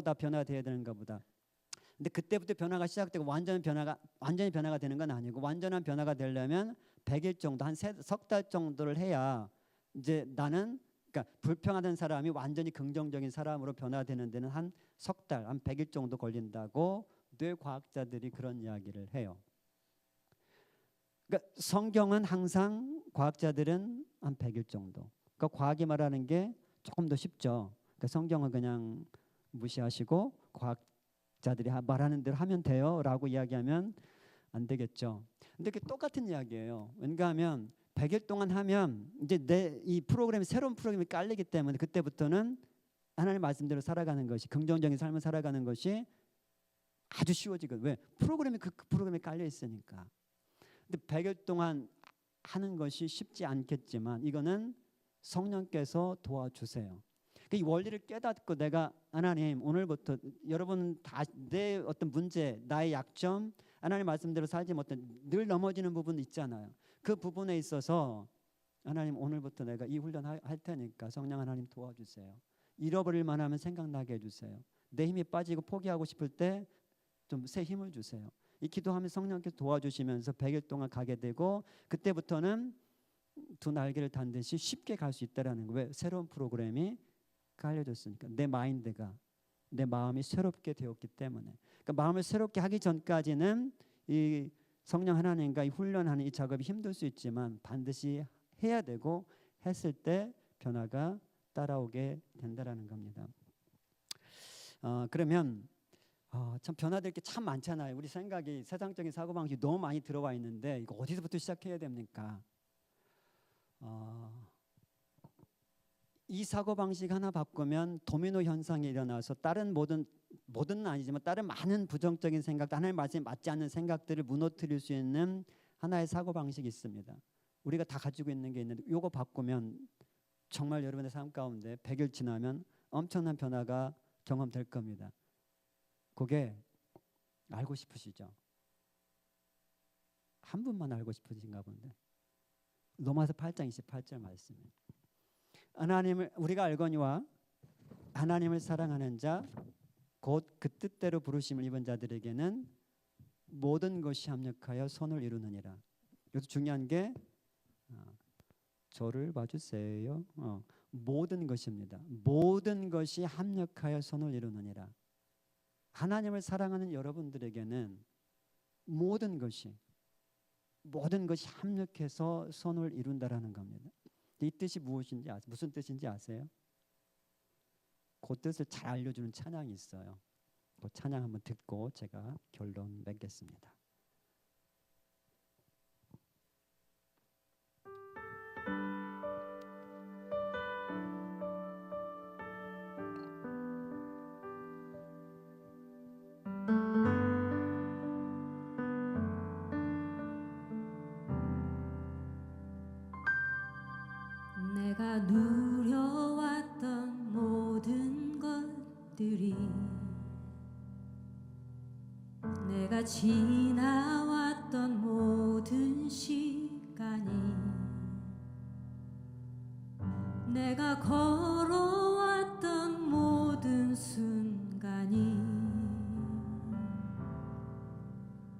나 변화돼야 되는가 보다. 근데 그때부터 변화가 시작되고 완전히 변화가 되는 건 아니고 완전한 변화가 되려면 100일 정도 한 석 달 정도를 해야 이제 나는 그러니까 불평하던 사람이 완전히 긍정적인 사람으로 변화되는 데는 한 석 달, 한 100일 정도 걸린다고 뇌과학자들이 그런 이야기를 해요. 그러니까 성경은 항상 과학자들은 한 100일 정도. 그러니까 과학이 말하는 게 조금 더 쉽죠. 그러니까 성경은 그냥 무시하시고 과학자들이 말하는 대로 하면 돼요라고 이야기하면 안 되겠죠. 근데 그게 똑같은 이야기예요. 왜냐하면 100일 동안 하면 이제 이 프로그램이 새로운 프로그램이 깔리기 때문에 그때부터는 하나님 말씀대로 살아가는 것이 긍정적인 삶을 살아가는 것이 아주 쉬워지거든요. 왜? 프로그램이 그 프로그램에 깔려 있으니까. 근데 100일 동안 하는 것이 쉽지 않겠지만 이거는 성령께서 도와주세요. 이 원리를 깨닫고 내가 하나님 오늘부터 여러분 다 내 어떤 문제, 나의 약점, 하나님 말씀대로 살지 못한 늘 넘어지는 부분 있잖아요. 그 부분에 있어서 하나님 오늘부터 내가 이 훈련 할 테니까 성령 하나님 도와주세요. 잃어버릴 만하면 생각나게 해주세요. 내 힘이 빠지고 포기하고 싶을 때 좀 새 힘을 주세요. 이 기도하면 성령께서 도와주시면서 100일 동안 가게 되고 그때부터는 두 날개를 단 듯이 쉽게 갈 수 있다라는 거예요. 왜? 새로운 프로그램이 깔려졌으니까. 내 마인드가 내 마음이 새롭게 되었기 때문에. 그러니까 마음을 새롭게 하기 전까지는 이 성령 하나님과 이 훈련하는 이 작업이 힘들 수 있지만 반드시 해야 되고 했을 때 변화가 따라오게 된다라는 겁니다. 그러면 참 변화될 게 참 많잖아요. 우리 생각이 세상적인 사고방식이 너무 많이 들어와 있는데 이거 어디서부터 시작해야 됩니까? 이 사고방식 하나 바꾸면 도미노 현상이 일어나서 다른 모든은 아니지만 다른 많은 부정적인 생각, 하나님의 말씀에 맞지 않는 생각들을 무너뜨릴 수 있는 하나의 사고방식이 있습니다. 우리가 다 가지고 있는 게 있는데 이거 바꾸면 정말 여러분의 삶 가운데 100일 지나면 엄청난 변화가 경험될 겁니다. 그게 알고 싶으시죠? 한 분만 알고 싶으신가 본데. 로마서 8장 28절 말씀이에요. 하나님을 우리가 알거니와 하나님을 사랑하는 자 곧 그 뜻대로 부르심을 입은 자들에게는 모든 것이 합력하여 선을 이루느니라. 여기서 중요한 게 저를 봐주세요. 모든 것입니다. 모든 것이 합력하여 선을 이루느니라. 하나님을 사랑하는 여러분들에게는 모든 것이 합력해서 선을 이룬다라는 겁니다. 이 뜻이 무엇인지 무슨 뜻인지 아세요? 그 뜻을 잘 알려주는 찬양이 있어요. 그 찬양 한번 듣고 제가 결론 맺겠습니다. 내가 누려왔던 모든 것들이 내가 지나왔던 모든 시간이 내가 걸어왔던 모든 순간이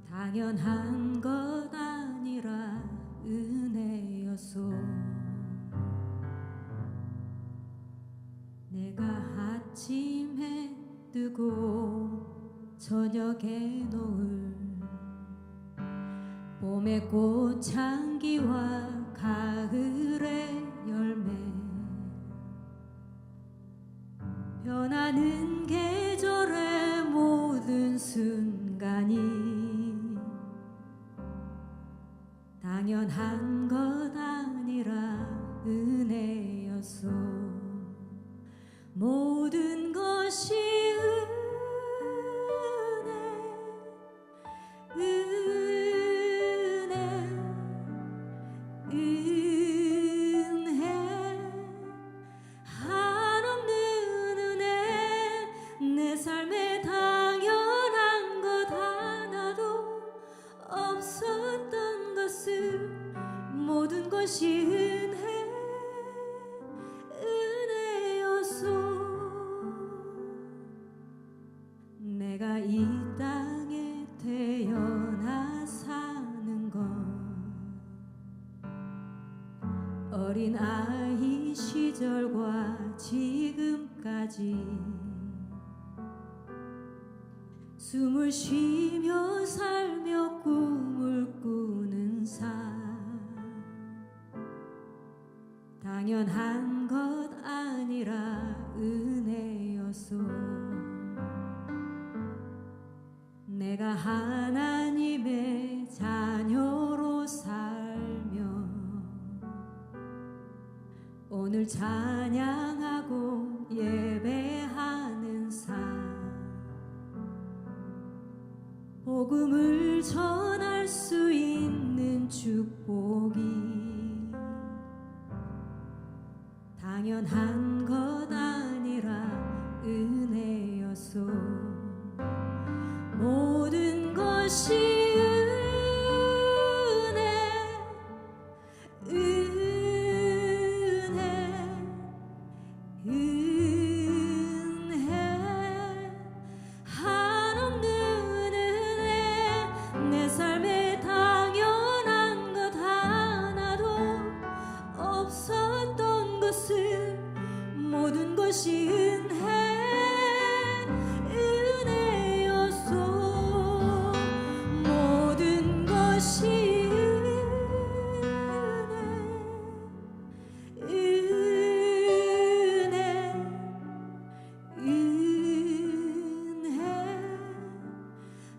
당연한 것 아니라 은혜였소. 내가 아침에 뜨고 저녁에 노을 봄의 꽃향기와 가을의 열매 변하는 계절의 모든 순간이 당연한 것 아니라 은혜였소. 모든 것이 은혜 한없는 은혜 내 삶에 당연한 것 하나도 없었던 것을 모든 것이 은혜였소. 내가 이 땅에 태어나 사는 건 어린 아이 시절과 지금까지 숨을 쉬며 살며 꿈을 꾸는 삶 당연한 것 아니라 은혜였소. 내가 하나님의 자녀로 살며 오늘 찬양하고 예배하는 삶 복음을 전할 수 있는 축복이 당연한 것 아니라 은혜였소. 모든 것이 은혜 것이 은혜였소. 모든 것이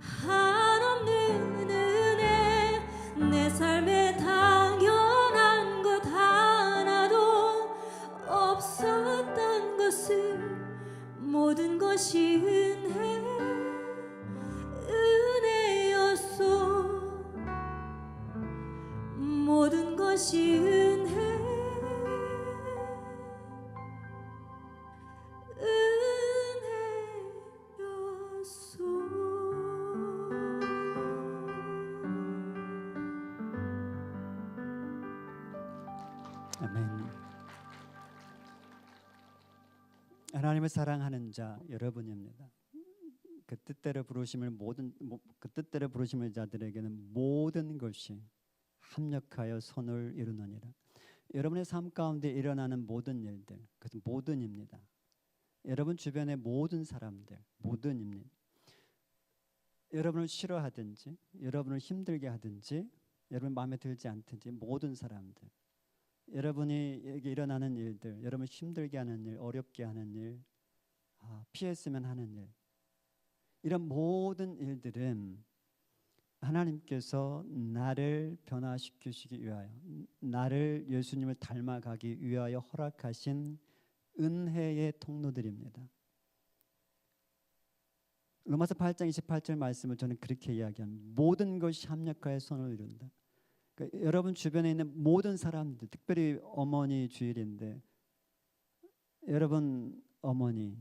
한없는 은혜. 내 삶에 당연한 것 하나도 없었던 것을 모든 것이 은혜였소. 모든 것이 아멘. 하나님을 사랑하는 자 여러분입니다. 그 뜻대로 부르심을 자들에게는 모든 것이 합력하여 선을 이루느니라. 여러분의 삶 가운데 일어나는 모든 일들, 그것은 모든입니다. 여러분 주변의 모든 사람들, 모든입니다. 여러분을 싫어하든지, 여러분을 힘들게 하든지, 여러분 마음에 들지 않든지 모든 사람들, 여러분이 일어나는 일들, 여러분을 힘들게 하는 일, 어렵게 하는 일, 피했으면 하는 일, 이런 모든 일들은 하나님께서 나를 변화시키시기 위하여, 나를 예수님을 닮아가기 위하여 허락하신 은혜의 통로들입니다. 로마서 8장 28절 말씀을 저는 그렇게 이야기합니다. 모든 것이 합력하여 선을 이룬다. 그러니까 여러분 주변에 있는 모든 사람들, 특별히 어머니 주일인데 여러분 어머니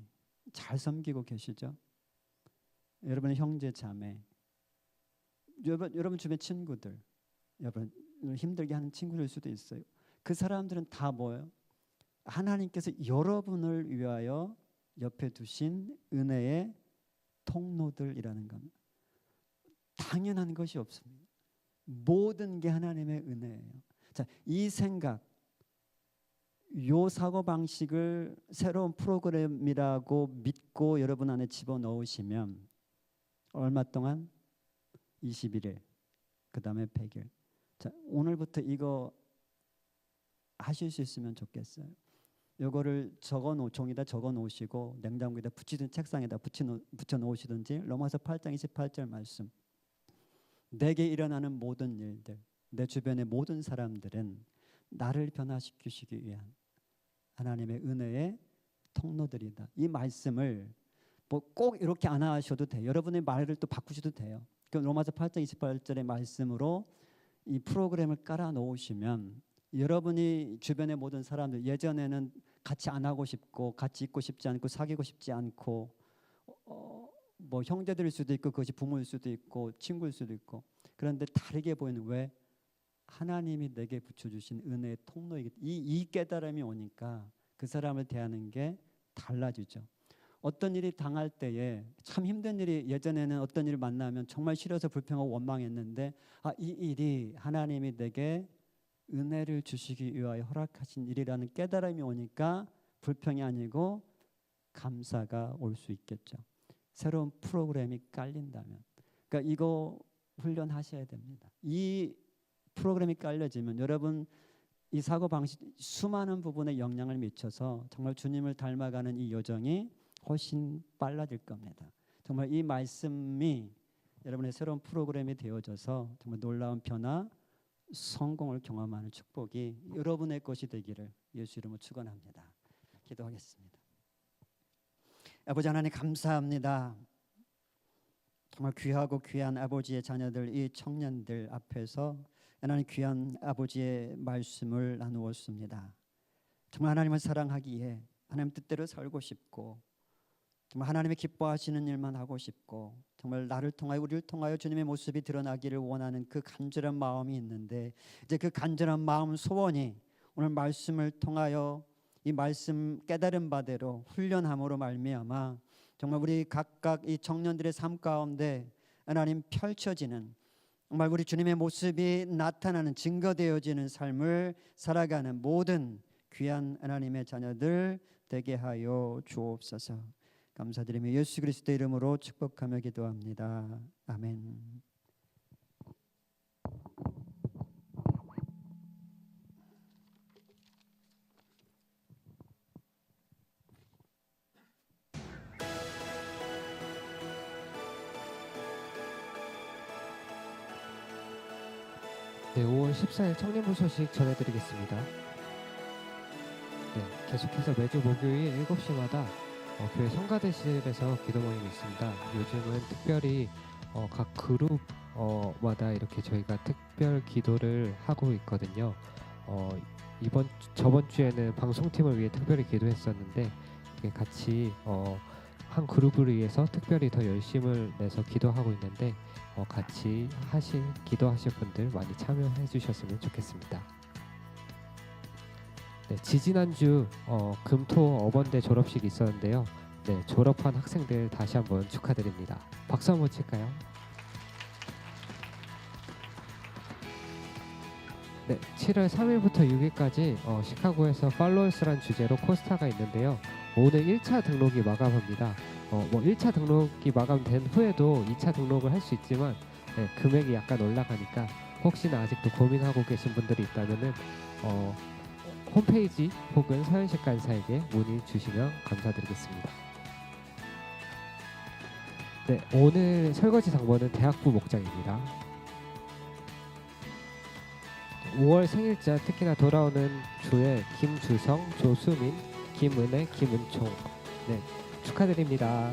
잘 섬기고 계시죠? 여러분의 형제 자매, 여러분 주변 친구들, 여러분 힘들게 하는 친구들 수도 있어요. 그 사람들은 다 뭐예요? 하나님께서 여러분을 위하여 옆에 두신 은혜의 통로들이라는 겁니다. 당연한 것이 없습니다. 모든 게 하나님의 은혜예요. 자, 이 생각, 요 사고 방식을 새로운 프로그램이라고 믿고 여러분 안에 집어넣으시면 얼마 동안? 21일, 그 다음에 100일. 자, 오늘부터 이거 하실 수 있으면 좋겠어요. 요거를 종이다 적어 놓으시고 냉장고에다 붙이든 책상에다 붙여 놓으시든지. 로마서 8장 28절 말씀. 내게 일어나는 모든 일들, 내 주변의 모든 사람들은 나를 변화시키시기 위한 하나님의 은혜의 통로들이다. 이 말씀을 뭐 꼭 이렇게 안 하셔도 돼요. 여러분의 말을 또 바꾸셔도 돼요. 그럼 로마서 8장 28절의 말씀으로 이 프로그램을 깔아 놓으시면 여러분이 주변의 모든 사람들, 예전에는 같이 안 하고 싶고 같이 있고 싶지 않고 사귀고 싶지 않고 뭐 형제들일 수도 있고 그것이 부모일 수도 있고 친구일 수도 있고, 그런데 다르게 보이는, 왜? 하나님이 내게 붙여주신 은혜의 통로이기 때문에 이 깨달음이 오니까 그 사람을 대하는 게 달라지죠. 어떤 일이 당할 때에 참 힘든 일이, 예전에는 어떤 일을 만나면 정말 싫어서 불평하고 원망했는데 이 일이 하나님이 내게 은혜를 주시기 위하여 허락하신 일이라는 깨달음이 오니까 불평이 아니고 감사가 올 수 있겠죠. 새로운 프로그램이 깔린다면. 그러니까 이거 훈련하셔야 됩니다. 이 프로그램이 깔려지면 여러분 이 사고방식 수많은 부분에 영향을 미쳐서 정말 주님을 닮아가는 이 여정이 훨씬 빨라질 겁니다. 정말 이 말씀이 여러분의 새로운 프로그램이 되어져서 정말 놀라운 변화, 성공을 경험하는 축복이 여러분의 것이 되기를 예수 이름으로 축원합니다. 기도하겠습니다. 아버지 하나님 감사합니다. 정말 귀하고 귀한 아버지의 자녀들, 이 청년들 앞에서 하나님 귀한 아버지의 말씀을 나누었습니다. 정말 하나님을 사랑하기에 하나님 뜻대로 살고 싶고, 정말 하나님의 기뻐하시는 일만 하고 싶고, 정말 나를 통하여 우리를 통하여 주님의 모습이 드러나기를 원하는 그 간절한 마음이 있는데, 이제 그 간절한 마음 소원이 오늘 말씀을 통하여 이 말씀 깨달은 바대로 훈련함으로 말미암아 정말 우리 각각 이 청년들의 삶 가운데 하나님 펼쳐지는, 정말 우리 주님의 모습이 나타나는, 증거되어지는 삶을 살아가는 모든 귀한 하나님의 자녀들 되게 하여 주옵소서. 감사드리며 예수 그리스도 이름으로 축복하며 기도합니다. 아멘. 네, 5월 14일 청년부 소식 전해드리겠습니다. 네, 계속해서 매주 목요일 7시마다 교회 성가대실에서 기도 모임이 있습니다. 요즘은 특별히 각 그룹마다 이렇게 저희가 특별 기도를 하고 있거든요. 저번 주에는 방송팀을 위해 특별히 기도했었는데 이게 같이 한 그룹을 위해서 특별히 더 열심을 내서 기도하고 있는데 같이 기도하실 분들 많이 참여해 주셨으면 좋겠습니다. 네, 지지난주 금토 어번대 졸업식이 있었는데요. 네, 졸업한 학생들 다시 한번 축하드립니다. 박수 한번 칠까요? 네, 7월 3일부터 6일까지 시카고에서 팔로우스란 주제로 코스타가 있는데요. 오늘 1차 등록이 마감합니다. 1차 등록이 마감된 후에도 2차 등록을 할 수 있지만 네, 금액이 약간 올라가니까 혹시나 아직도 고민하고 계신 분들이 있다면은 홈페이지 혹은 서현식 간사에게 문의 주시면 감사드리겠습니다. 네, 오늘 설거지 당번은 대학부 목장입니다. 5월 생일자 특히나 돌아오는 주에 김주성, 조수민, 김은혜, 김은총 네, 축하드립니다.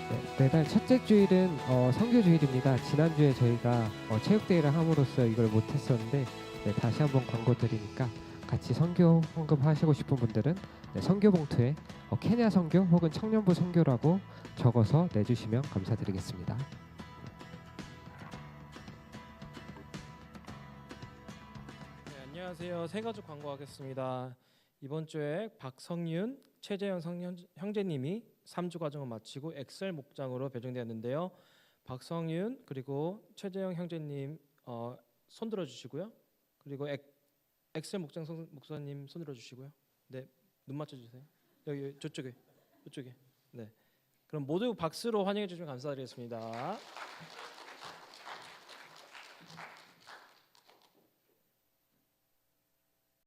네, 매달 첫째 주일은 선교주일입니다. 지난주에 저희가 체육대회를 함으로써 이걸 못했었는데 네, 다시 한번 광고 드리니까 같이 선교 헌금하시고 싶은 분들은 네, 선교 봉투에 케냐 선교 혹은 청년부 선교라고 적어서 내주시면 감사드리겠습니다. 네, 안녕하세요. 새가족 광고하겠습니다. 이번 주에 박성윤, 최재영 형제님이 3주 과정을 마치고 엑셀 목장으로 배정되었는데요. 박성윤 그리고 최재영 형제님 손 들어주시고요. 그리고 엑셀 목장 목사님 손 들어주시고요. 네, 눈 맞춰주세요. 여기 저쪽에. 네. 그럼 모두 박수로 환영해 주시면 감사드리겠습니다.